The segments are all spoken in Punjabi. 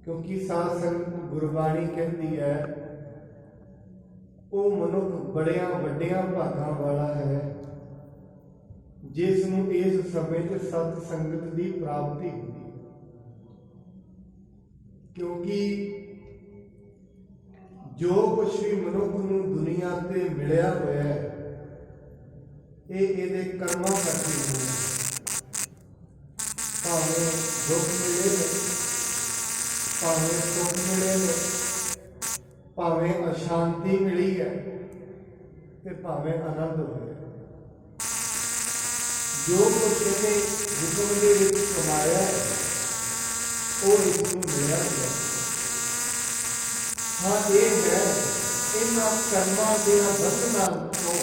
क्योंकि साध संगत गुरबाणी कहती है वो मनुख बड़िया वड्डिया भागां वाला है जिस नूं इस समय च सत संगत की प्राप्ति होती है। क्योंकि जो कुछ भी मनुख नूं दुनिया ते मिलिया होया है ये कर्मां करके होया। भावें दुख मिले, भावें सुख मिले, भावें अशांति मिली है ते भावें आनंद होया। जो कुछ इन्हें हुक्म दे विच कमाया है वो इसनूं मिलिया है। हाँ ये है इन्हां कर्मां दियां बंधनां तों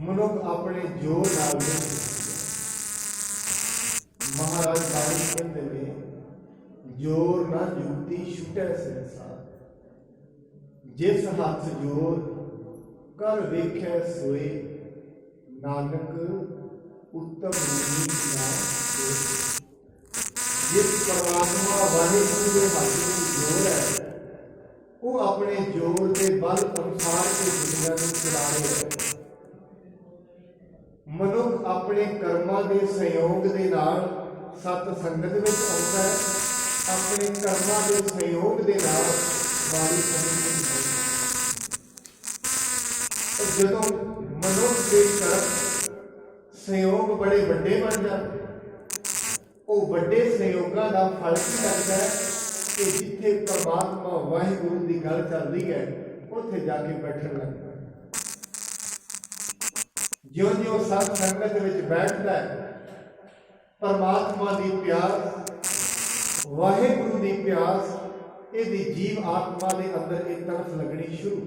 मनुख अपने जोर नाल नहीं। महाराज बाणी कहते हैं जोर ना जुगती छुटे संसार, जिस हाथ जोर कर वेखे सोए, नानक उत्तम नहीं ना सोए। जिस परमात्मा वाहिगुरू के हाथ में जोर है वो अपने जोर के बल अनुसार के दुनिया को चला रहे हैं। मनुख अपने कर्मां के सहयोग के नाल सत संगत में आता है, अपने कर्मां के सहयोग के नाल वाणी संगत में आता है। जदों मनुख के कर्म सहयोग बड़े वड्डे बन जाते, वो वड्डे सहयोगां दा फल की लगता है कि जिथे परमात्मा वाहिगुरू की गल चल रही है उत्थे जाके बैठन लगता है। ज्यों ज्यों सत संगत विच बैठता है परमात्मा की प्यास, वाहिगुरू की प्यास इहदी जीव आत्मा के अंदर एक तरफ लगनी शुरू।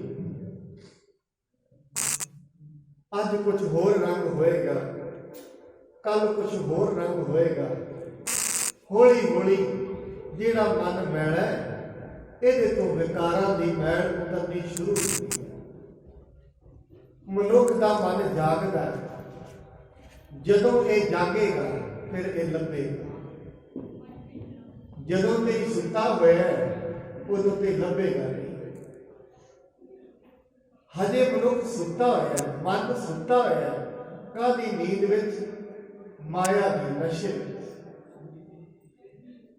अज कुछ होर रंग होएगा, कल कुछ होर रंग होएगा। हौली हौली जिहड़ा मन मैला है इहदे तो विकारां दी मैल उतरनी शुरू होती है। मनुख का मन जागदा है, जदों ये जागेगा फिर ये लभेगा। जदों ते सुता होया है उदों ते लभेगा नहीं। हजे मनुख सुता होया, मन सुता होया कादी नींद विच, माया के नशे विच।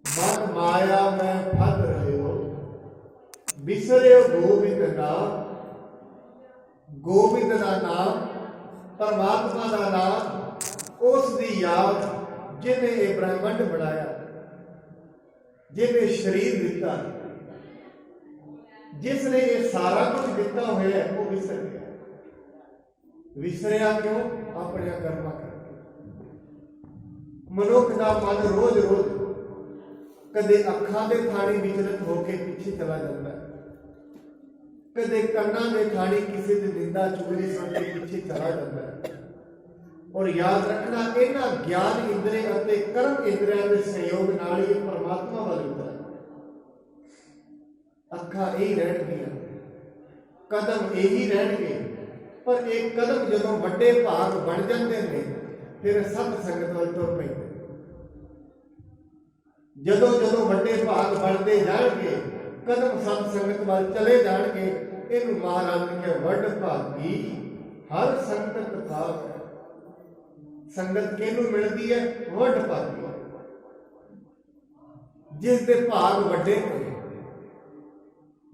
मन माया में फस रहे हो, बिसरे गोविंद नाम। गोविंद का नाम, परमात्मा का नाम, उसकी याद जिन्हें ये ब्रह्मंड बनाया, जिन्हें शरीर दिता, जिसने ये सारा कुछ दिता हुआ है वो विसर गया। विसरिया क्यों? अपने कर्म करके। मनुख का मन रोज रोज कदे अखां दे थाणी विचलित होकर पीछे चला जाता है, कदे कन्नां दे थाणी किसी की निंदा चुगली सुन के पीछे चला जाता है। और याद रखना इन्हां ज्ञान इंद्रिय अते कर्म इंद्रियों के सहयोग नाल ही परमात्मा वाल होता है। अखां यही रहणगियां, कदम यही रहणगे, पर एक कदम जदों वड्डे भाग बन जाते हैं फिर सत संगत वाल तुर पैंदे। जदों जदों वड्डे भाग बनते जाएंगे, कदम सत संगत वाल चले जाएंगे। इन महाराज ने वड भागी हर संगत भाग। संगत किहनूं मिलती है? वड भागी, जिस दे भाग वड्डे होए,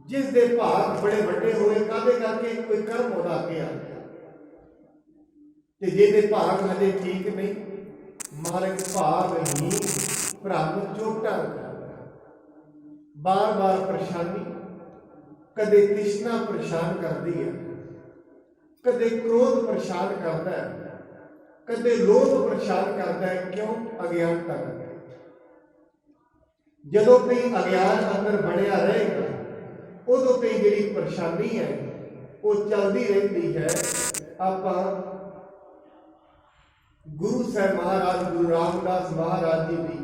जिस दे भाग बड़े वड्डे होए। काहदे करके? कोई कर्म उदा के आ गया। ते जिहदे भाग हजे ठीक नहीं, मालिक भाग ही भ्रम चोटा, बार बार परेशानी, कदे तृष्णा परेशान करती है, कदे क्रोध परेशान करता है, कदे लोभ परेशान करता है। क्यों? अज्ञानता करके। जदों कोई अज्ञान अंदर बनया रहेगा उदों कोई जिहड़ी परेशानी है वो चलती रहती है। आपां गुरु साहब महाराज गुरु रामदास महाराज जी की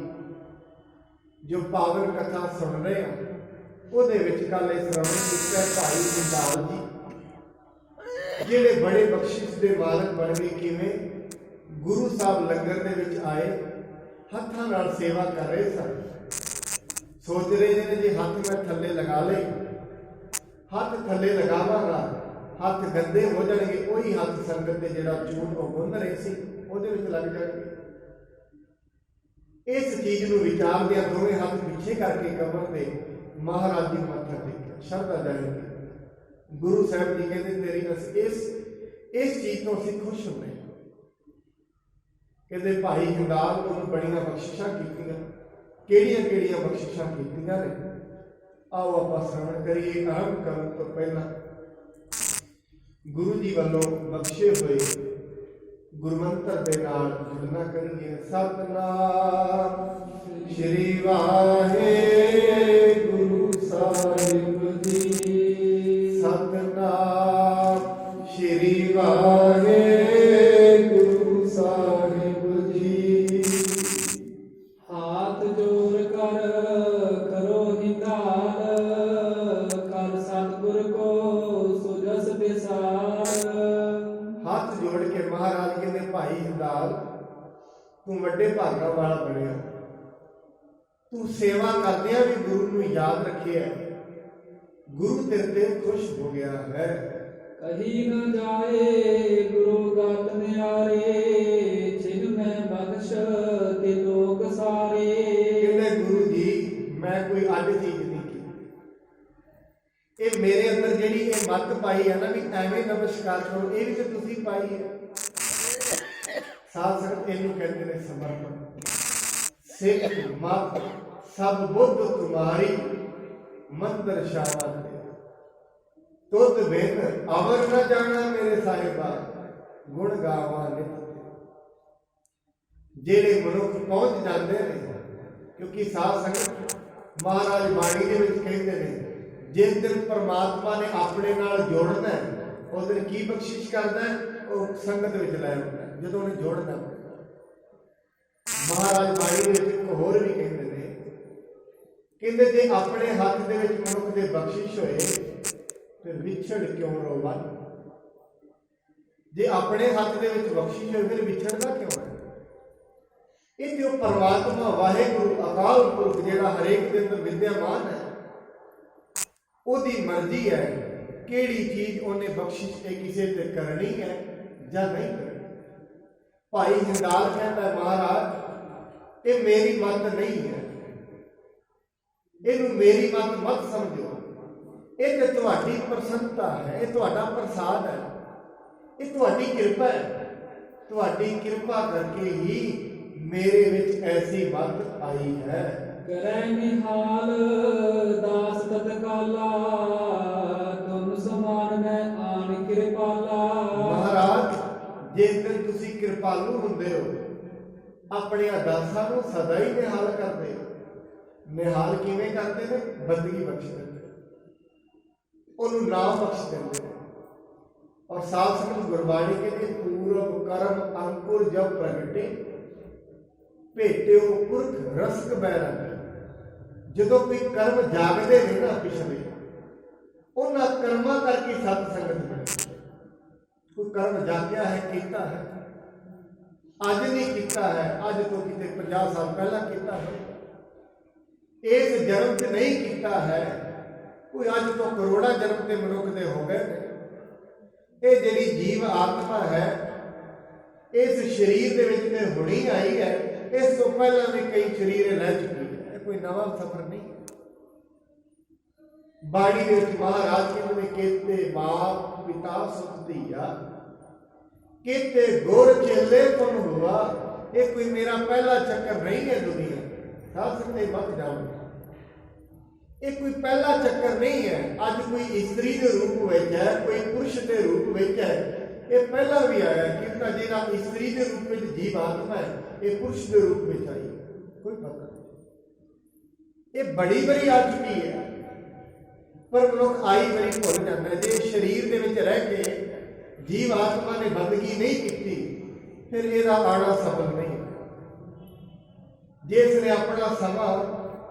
जो पावन कथा सुन रहे हैं ਉਹਦੇ ਵਿੱਚ ਕੱਲ ਇਹ श्रवण किया भाई जिंदाल जी ਜਿਹੜੇ बड़े बख्शिश के मालक बन गए। किवें? गुरु साहब लंगर ਦੇ ਵਿੱਚ आए, हत्थां नाल सेवा कर रहे सन। सोच रहे ने जी हाथ मैं थले लगा ले, हाथ थले लगावांगा हाथ गंदे हो जाएंगे, वही हाथ संगत के जिहड़ा चून वो गुंद रहे सी उहदे विच लग जाएंगे। इस चीज को विचारदे दोवें हाथ पिछे करके कमर से महाराज जी मत्था टेकिया, शरधा जाएगी। गुरु साहब जी कहते तेरी इस चीज तो असीं खुश होंगे। कहते भाई हिंदाल को बड़ियां बख्शिशां कीतियां, किहड़ियां बख्शिशां कीतियां ने, आओ आपां श्रवण करिए। आरंभ करन तो पहला गुरु जी वालों बख्शे हुए गुरमंत्र के नाल जुड़ना करिए। सतनाम श्री वाहेगुरु साहिब जी, सतनाम श्री वाहेगुरु साहिब जी। हाथ जोड़ कर करो हिंदाल, कर सतगुर को सुजस विसार। हाथ जोड़ के महाराज कहते भाई हिंदाल तू वड्डे भागा वाला बनिया, तू सेवा करदिया भी गुरु नूं याद रखिया, गुरु तेरे ते खुश हो गया है। कही न जाए गुरु गात न्यारे, छिन में बख्श ते लोक सारे। कहते गुरु जी मैं कोई अड चीज नहीं की, ये मेरे अंदर जिहड़ी ये मत पाई है ना भी एवें नमस्कार करो, ये भी तो तुसीं पाई है। साध संगत इहनूं कहते ने समर्पण। सिख मत सब बुद्ध तुम्हारी, मंदिर शाबाद तुद बिन अवर न जाना मेरे साहिबा, गुण गावा नित। जेड़े मनुख पहुंच जाते हैं, क्योंकि साध संगत महाराज बाणी दे विच कहते हैं जिस दिन परमात्मा ने अपने नाल जोड़ना है उस दिन की बख्शिश करता है, वो संगत विच लै आउंदा है जदों उन्हें जोड़ना। महाराज बाणी दे विच एक होर भी कहते हैं, कहते जे अपने हाथ दे विच मनुख दे बख्शिश होए फिर विछड़ क्यों रोवन। जे अपने हाथ दे विच बख्शिश होए फिर विछड़दा क्यों है। ये जो परमात्मा वाहेगुरु अकाल पुरख जिहड़ा हरेक दे अंदर विद्यमान है, ओदी मर्जी है किहड़ी चीज उन्हें बख्शिश किसी ते करनी है या नहीं करनी। भाई हिंदाल कहता है महाराज ये मेरी मत नहीं है, इनू मेरी मत मत समझो, ये तो तुहाडी प्रसन्नता है, ये तुहाडा प्रसाद है, ये तुहाडी कृपा है। तुहाडी कृपा करके ही मेरे विच ऐसी मत आई है। करै निहाल दास तत्काला, तुम समान मैं आन कृपाला। महाराज जिस दिन तुसी कृपालु हुंदे हो अपने दासां नूं सदा ही निहाल करदे हो। निहाल किवें करदे ने? बंदगी बख्श देंदे, उन्होंने नाम बख्श देंदे। और साथ संगत गुरबाणी कहती पूरब कर्म अंकुर जब प्रगटे, भेटे पुरख रसक बैरंग। जो कोई कर्म जागते ने ना पिछले, उन्होंने कर्मा करके सत संगत बने। कोई कर्म जागया है, किया है, अज नहीं किया है, अज तो कितने 50 साल पहला किया है, इस जन्म च नहीं किया है, कोई अज तो करोड़ा जन्म के मनुख के हो गए। ये जी जीव आत्मा है इस शरीर के हुणी आई है, इस तो पहला भी कई शरीर लै चुकी है, कोई नवा सफर नहीं है। बाड़ी के महाराज कहते केते बाप पिता सुख दिया, केते गुर चेले पुन हुआ। ये कोई मेरा पहला चक्कर नहीं है दुनिया, साथ सकते मत जाओ, ये कोई पहला चक्कर नहीं है। अज कोई स्त्री के रूप में है, कोई पुरुष के रूप में है, ये पहला भी आया कि जिहड़ा स्त्री के रूप में जीव आत्मा है, ये पुरुष के रूप में आई, कोई पता नहीं। ये बड़ी बड़ी आ चुकी है, पर मनुख आई बड़ी भुल जाता है। जे शरीर के विच रह के जीव आत्मा ने बंदगी नहीं की, फिर यदा आना सफल नहीं। जिसने अपना समा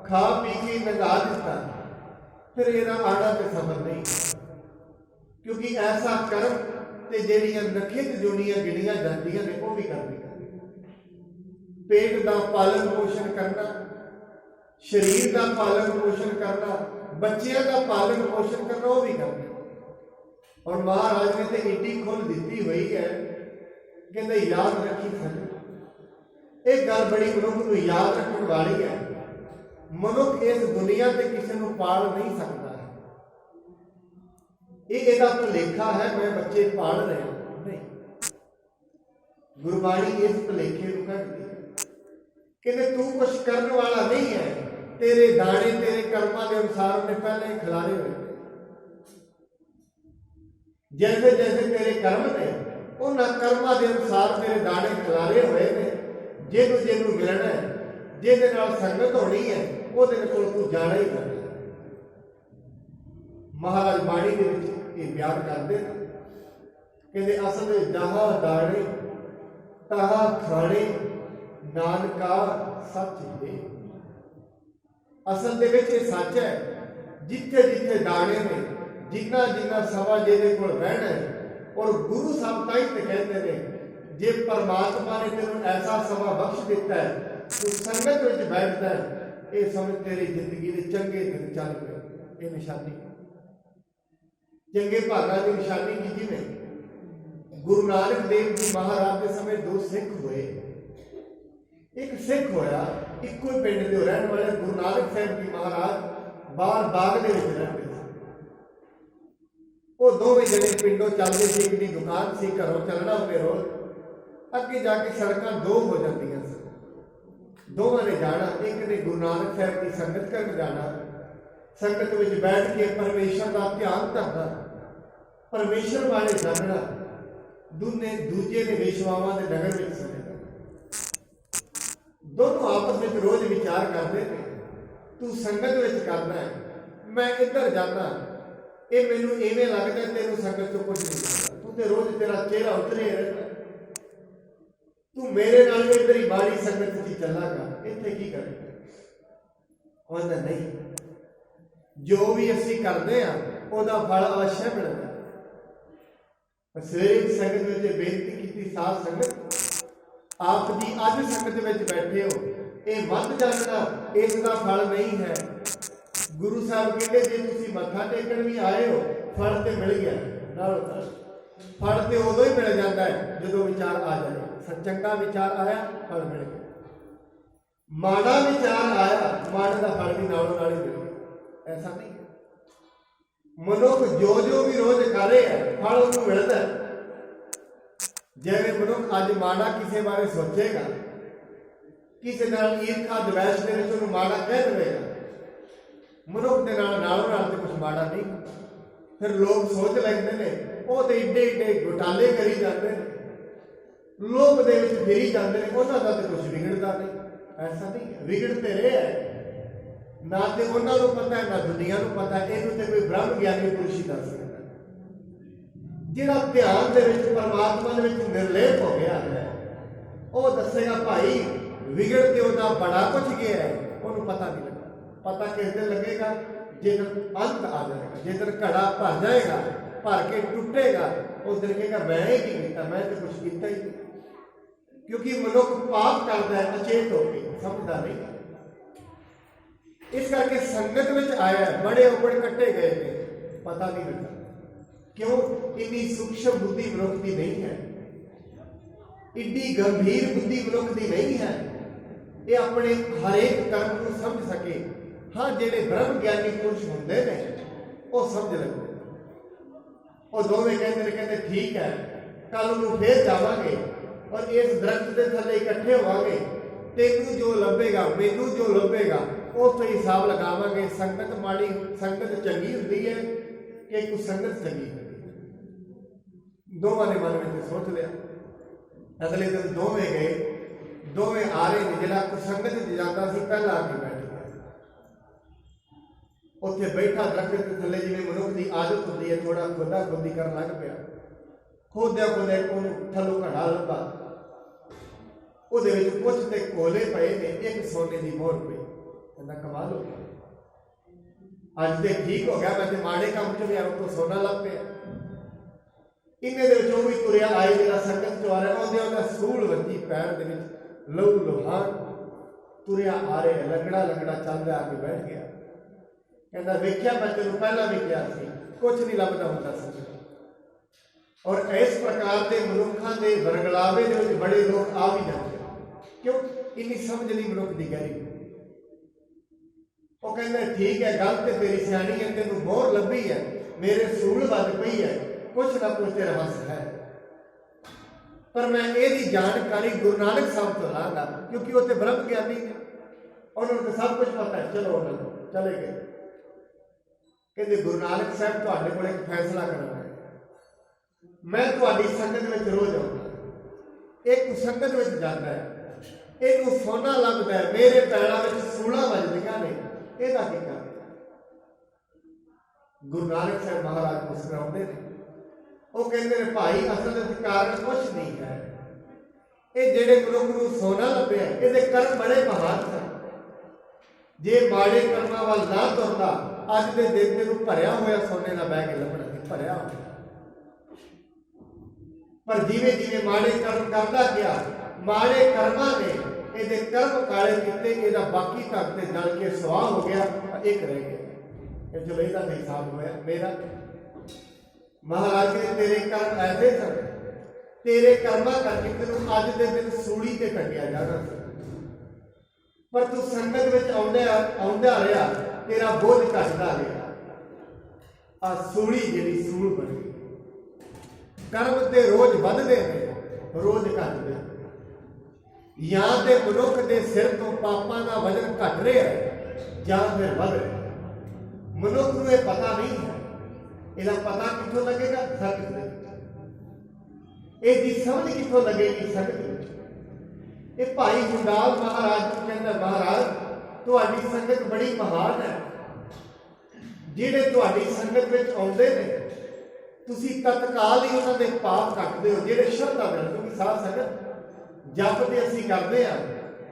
खा पी के लगा दिता, फिर यदा आना तो सफल नहीं। क्योंकि ऐसा कर्म ते जेड़ियां नखित जोड़ियां गिनिया जांदियां ने वो भी करनी। पेट का पालन पोषण करना, शरीर का पालन पोषण करना, बच्चों का पालन पोषण करना, वो भी करना। और महाराज ने तो एडी खुल दी हुई है, कहते याद रखी संगत। एक गल बड़ी मनुख को याद रखने वाली है। मनुख इस दुनिया से किसी को पाल नहीं सकता है। ये भुलेखा है, मैं बच्चे पाल रहा नहीं। गुरबाणी इस भुलेखे को कटती है, कहते तू कुछ करने वाला नहीं है, तेरे दाने तेरे कर्मा के अनुसार उन्हें पहले ही खिलारे हुए। जैसे जैसे तेरे कर्म ने उन्होंने कर्मा के अनुसार तेरे दाने खिलारे हुए ने। जिन्हों जिन्हों मिलना है, जिहदे नाल संगत होनी है, वो तू जाना ही करना। महाराज बाणी के ये बयान करते हैं, कहते असल जहाँ दाने तहा खाने नानका सच है। असल दे विच सच है, जिथे जिथे दाने ने, जिन्ना जिन्ना सवा जिहदे कोल बहना है। और गुरु साहब ताई ते कहते हैं, जे परमात्मा ने तेन ऐसा समा बख्श दिता है, तू संगत विच बैठदा है, ये समझ तेरी जिंदगी के चंगे दिन चल पे। ये निशानी चंगे भागा की निशानी की जिन्हें गुरु नानक देव जी महाराज के समय दो सिख हुए। एक सिख होया, इको ही पिंड के रहने वाले गुरु नानक साहब जी महाराज बाहर बाग के रहते थे। वो दोवें जने पिंडों चलते थे, एक दुकान से घरों चलना उन्हें रोज, अगे जाके सड़क दो हो जाती। दोवां ने जाना, एक ने गुरु नानक साहब की संगत करके जाना, संगत में बैठ के परमेश्वर का ध्यान करना, परमेश्वर वाले जानना। दूजे ने वेशवावां के नगर में चले जाना। दोनों आपस में रोज विचार करते थे, तू संगत में करना है, मैं इधर जाना, ये मैनू इवें लगता है तेनों संगत चो कुछ नहीं करता, तू तो रोज तेरा चेहरा उतरे रहता, तू मेरे नाल भी इधर ही माड़ी संगत च चलागा, इत्थे की करेगा? कहता नहीं, जो भी असीं करते हैं उसका फल अवश्य मिलता। सवेरे संगत में बेनती की, साध संगत आप जी अज संगत में बैठे हो, ये मत जानना इसका फल नहीं है। गुरु साहब कहते जे तुसीं मत्था टेकण भी आए हो, फल तो मिल गया, फल तो उदों ही मिल जाता है जो विचार आ जाए। चंगा विचार आया, फल मिल गया, माड़ा विचार आया, माड़े का फल भी नालों नाल ही मिल गया। ऐसा नहीं है, मनुख जो जो भी रोज करे है, फल उसको मिलता है। जिवें मनुख अज माड़ा किसी बारे सोचेगा, किसी नाल ईर्खा द्वेष दे विच उहनूं माड़ा कह देगा, मनुख के नालों नाल तो कुछ माड़ा नहीं। फिर लोग सोच लेंदे ने, वो तो एडे एडे घोटाले करी जाते हैं, लोभ दे विच फिरी जाते हैं, उन्हां दा तो कुछ बिगड़ता नहीं। ऐसा नहीं है, बिगड़ते रहे है ना, तो उन्होंने पता है ना दुनिया को पता है। इनू तो कोई ब्रह्म ज्ञानी पुरुष ही दस सकता है। जिहड़ा ध्यान दे विच परमात्मा दे विच निर्लेप हो गया है, वो दसेगा भाई विगड़ के उहदा बड़ा कुछ गया है, उन्होंने पता नहीं लगा। पता किस दिन लगेगा? जिस दिन अंत आ जाएगा, जिस दिन घड़ा भर जाएगा, भर के टुटेगा, उस दिन कहेगा मैं ही की किया, मैं तो कुछ किया ही नहीं। क्योंकि मनुख पाप करता है अचेत होकर, समझदा नहीं। इस करके संगत में आया, बड़े उबड़ कट्टे गए थे, पता नहीं लगा। क्यों? इतनी सूक्ष्म बुद्धि मनुख की नहीं है, इतनी गंभीर बुद्धि मनुख की नहीं है, ये अपने हरेक कर्म को समझ सके। हाँ, जेडे ब्रह्म ज्ञानी पुरुष होंदे ने वो समझ लगते। वो दोवें कहते ठीक है, कल नूं फिर जावांगे और इस दरख्त के थले इकट्ठे होवांगे, तेनू जो लभेगा मैनू जो लभेगा उस हिसाब लगावांगे। संगत माड़ी संगत चंगी होंदी है कि कुछ संगत चंगी होंदी है। दोवां ने मन में सोच लिया। अगले दिन दोवें गए, दोवें आ रहे ने। जिहड़ा कुसंगत जाता सी पहला आके बैठ गया, उत्थे बैठा दरख्त के थले, जिवें मनुख की आदत होंदी है, थोड़ा खुदा खुदी कर लग पिया। खोदिया खोदिया उहनूं थल्लों घड़ा लभा, ਉਹਦੇ ਵਿੱਚ ਕੁਝ ਤੇ ਕੋਲੇ ਪਏ ਨੇ, ਇੱਕ ਸੋਨੇ ਦੀ ਮੋਹਰ ਪਈ। ਕਹਿੰਦਾ ਕਮਾਲ ਹੋ ਗਿਆ, ਅੱਜ ਤੇ ਠੀਕ ਹੋ ਗਿਆ, ਮੈਂ ਤੇ ਮਾੜੇ ਕੰਮ ਚ ਵੀ ਆਉਂ ਤੋਂ ਸੋਨਾ ਲੱਭ ਪਿਆ। ਇੰਨੇ ਦੇ ਵਿੱਚ ਉਹ ਵੀ ਤੁਰਿਆ ਆਏ, ਜਿਹੜਾ ਸੰਗਤ ਚ ਆ ਰਿਹਾ, ਉਹਦੇ ਉਹਦਾ ਸੂਲ ਵੱਜੀ ਪੈਰ ਦੇ ਵਿੱਚ, ਲਹੂ ਲੋਹਾਨ। ਤੁਰਿਆ ਆ ਰਿਹਾ, ਲੰਗੜਾ ਲੰਗੜਾ ਚੱਲਦਾ ਆ ਕੇ ਬੈਠ ਗਿਆ। ਕਹਿੰਦਾ ਵੇਖਿਆ ਮੈਂ ਤੈਨੂੰ ਪਹਿਲਾਂ ਵੀ ਕਿਹਾ ਸੀ, ਕੁਝ ਨਹੀਂ ਲੱਭਦਾ ਹੁੰਦਾ ਸੀ। ਔਰ ਇਸ ਪ੍ਰਕਾਰ ਦੇ ਮਨੁੱਖਾਂ ਦੇ ਵਰਗਲਾਵੇ ਦੇ ਵਿੱਚ ਬੜੇ ਲੋਕ ਆ ਵੀ ਜਾਂਦੇ, ਕਿਉਂ? ਇੰਨੀ ਸਮਝ ਨਹੀਂ ਮਨੁੱਖ ਦੀ ਗਹਿਰੀ। ਉਹ ਕਹਿੰਦਾ ਠੀਕ ਹੈ, ਗੱਲ ਤੇ ਤੇਰੀ ਸਿਆਣੀ ਹੈ, ਤੈਨੂੰ ਮੋਹਰ ਲੱਭੀ ਹੈ, ਮੇਰੇ ਸੂਲ ਵੱਜ ਪਈ ਹੈ, ਕੁਛ ਨਾ ਕੁਛ ਤੇਰਾ ਹੱਸ ਹੈ, ਪਰ ਮੈਂ ਇਹਦੀ ਜਾਣਕਾਰੀ ਗੁਰੂ ਨਾਨਕ ਸਾਹਿਬ ਤੋਂ ਲਾਂਗਾ, ਕਿਉਂਕਿ ਉਹ ਤੇ ਬ੍ਰਹਮ ਗਿਆਨੀ ਨੇ, ਉਹਨਾਂ ਨੂੰ ਸਭ ਕੁਝ ਪਤਾ ਹੈ। ਚਲੋ ਉਹਨਾਂ ਨੂੰ ਚਲੇ ਗਏ। ਕਹਿੰਦੇ ਗੁਰੂ ਨਾਨਕ ਸਾਹਿਬ ਤੁਹਾਡੇ ਕੋਲ ਇੱਕ ਫੈਸਲਾ ਕਰਨਾ ਹੈ, ਮੈਂ ਤੁਹਾਡੀ ਸੰਗਤ ਵਿੱਚ ਰੋਜ਼ ਆਉਂਦਾ, ਇੱਕ ਸੰਗਤ ਵਿੱਚ ਜਾਂਦਾ ਹੈ, ਇਹਨੂੰ ਸੋਨਾ ਲੱਭਦਾ ਹੈ, ਮੇਰੇ ਪੈਰਾਂ ਵਿੱਚ ਸੂਲਾਂ ਵੱਜਦੀਆਂ ਨੇ, ਇਹਦਾ ਕੀ ਕਰ? ਗੁਰੂ ਨਾਨਕ ਸਾਹਿਬ ਮਹਾਰਾਜ ਮੁਸਕਰਾਉਂਦੇ ਨੇ, ਉਹ ਕਹਿੰਦੇ ਨੇ ਭਾਈ ਅਸਲ ਵਿੱਚ ਕਾਰਨ ਕੁਛ ਨਹੀਂ ਹੈ, ਇਹ ਜਿਹੜੇ ਮਨੁੱਖ ਨੂੰ ਸੋਨਾ ਲੱਭਿਆ ਇਹਦੇ ਕਰਮ ਬੜੇ ਮਹਾਨ ਸਨ। ਜੇ ਮਾੜੇ ਕਰਮਾਂ ਵੱਲ ਨਾ ਤੁਰਦਾ ਅੱਜ ਦੇ ਦਿਨ ਨੂੰ ਭਰਿਆ ਹੋਇਆ ਸੋਨੇ ਦਾ ਬੈਗ ਲੱਭਣਾ ਸੀ, ਭਰਿਆ ਹੋਇਆ। ਪਰ ਜਿਵੇਂ ਜਿਵੇਂ ਮਾੜੇ ਕਰਮ ਕਰਦਾ ਗਿਆ, ਮਾੜੇ ਕਰਮਾਂ ਨੇ ਇਹਦੇ ਕਰਮ ਕਾਲੇ ਕੀਤੇ, ਇਹਦਾ ਬਾਕੀ ਤੱਕ ਤੇ ਜਲ ਕੇ ਸਵਾਹ ਹੋ ਗਿਆ, ਇੱਕ ਰਹਿ ਗਿਆ। ਇਹ ਜੋ ਇਹਦਾ ਹਿਸਾਬ ਹੋਇਆ ਮੇਰਾ। ਮਹਾਰਾਜ ਨੇ ਤੇਰੇ ਕਰਮ ਐਸੇ ਸਨ, ਤੇਰੇ ਕਰਮਾਂ ਕਰਕੇ ਤੈਨੂੰ ਅੱਜ ਦੇ ਦਿਨ ਸੂਲੀ ਤੇ ਟੰਗਿਆ ਜਾਣਾ ਸੀ, ਪਰ ਤੂੰ ਸੰਗਤ ਵਿੱਚ ਆਉਂਦਾ ਰਿਹਾ, ਤੇਰਾ ਬੋਝ ਘਟਦਾ ਰਿਹਾ, ਆ ਸੂਲੀ ਜਿਹੜੀ ਸੂਲ ਬਣ ਗਈ। ਕਰਮ ਤੇ ਰੋਜ਼ ਵੱਧਦੇ ਨੇ, ਰੋਜ਼ ਘਟਦੇ ਨੇ। ਜਾਂ ਤੇ ਮਨੁੱਖ ਦੇ ਸਿਰ ਤੋਂ ਪਾਪਾਂ ਦਾ ਵਜ਼ਨ ਘਟ ਰਿਹਾ ਜਾਂ ਫਿਰ ਵੱਧ ਰਿਹਾ। ਮਨੁੱਖ ਨੂੰ ਇਹ ਪਤਾ ਨਹੀਂ ਹੈ, ਇਹਦਾ ਪਤਾ ਕਿੱਥੋਂ ਲੱਗੇਗਾ? ਸੰਗਤ ਦੇ ਵਿੱਚ। ਇਹਦੀ ਸਮਝ ਕਿੱਥੋਂ ਲੱਗੇਗੀ? ਸੰਗਤ ਵਿੱਚ। ਇਹ ਭਾਈ ਗੁਰਦਾਸ ਮਹਾਰਾਜ ਨੂੰ ਕਹਿੰਦਾ, ਮਹਾਰਾਜ ਤੁਹਾਡੀ ਸੰਗਤ ਬੜੀ ਮਹਾਨ ਹੈ, ਜਿਹੜੇ ਤੁਹਾਡੀ ਸੰਗਤ ਵਿੱਚ ਆਉਂਦੇ ਨੇ ਤੁਸੀਂ ਤਤਕਾਲ ਹੀ ਉਹਨਾਂ ਦੇ ਪਾਪ ਕੱਟਦੇ ਹੋ, ਜਿਹੜੇ ਸ਼ਰਧਾ ਨਾਲ। ਕਿਉਂਕਿ ਸਾਧ ਸੰਗਤ ਜਪ ਤੇ ਅਸੀਂ ਕਰਦੇ ਹਾਂ,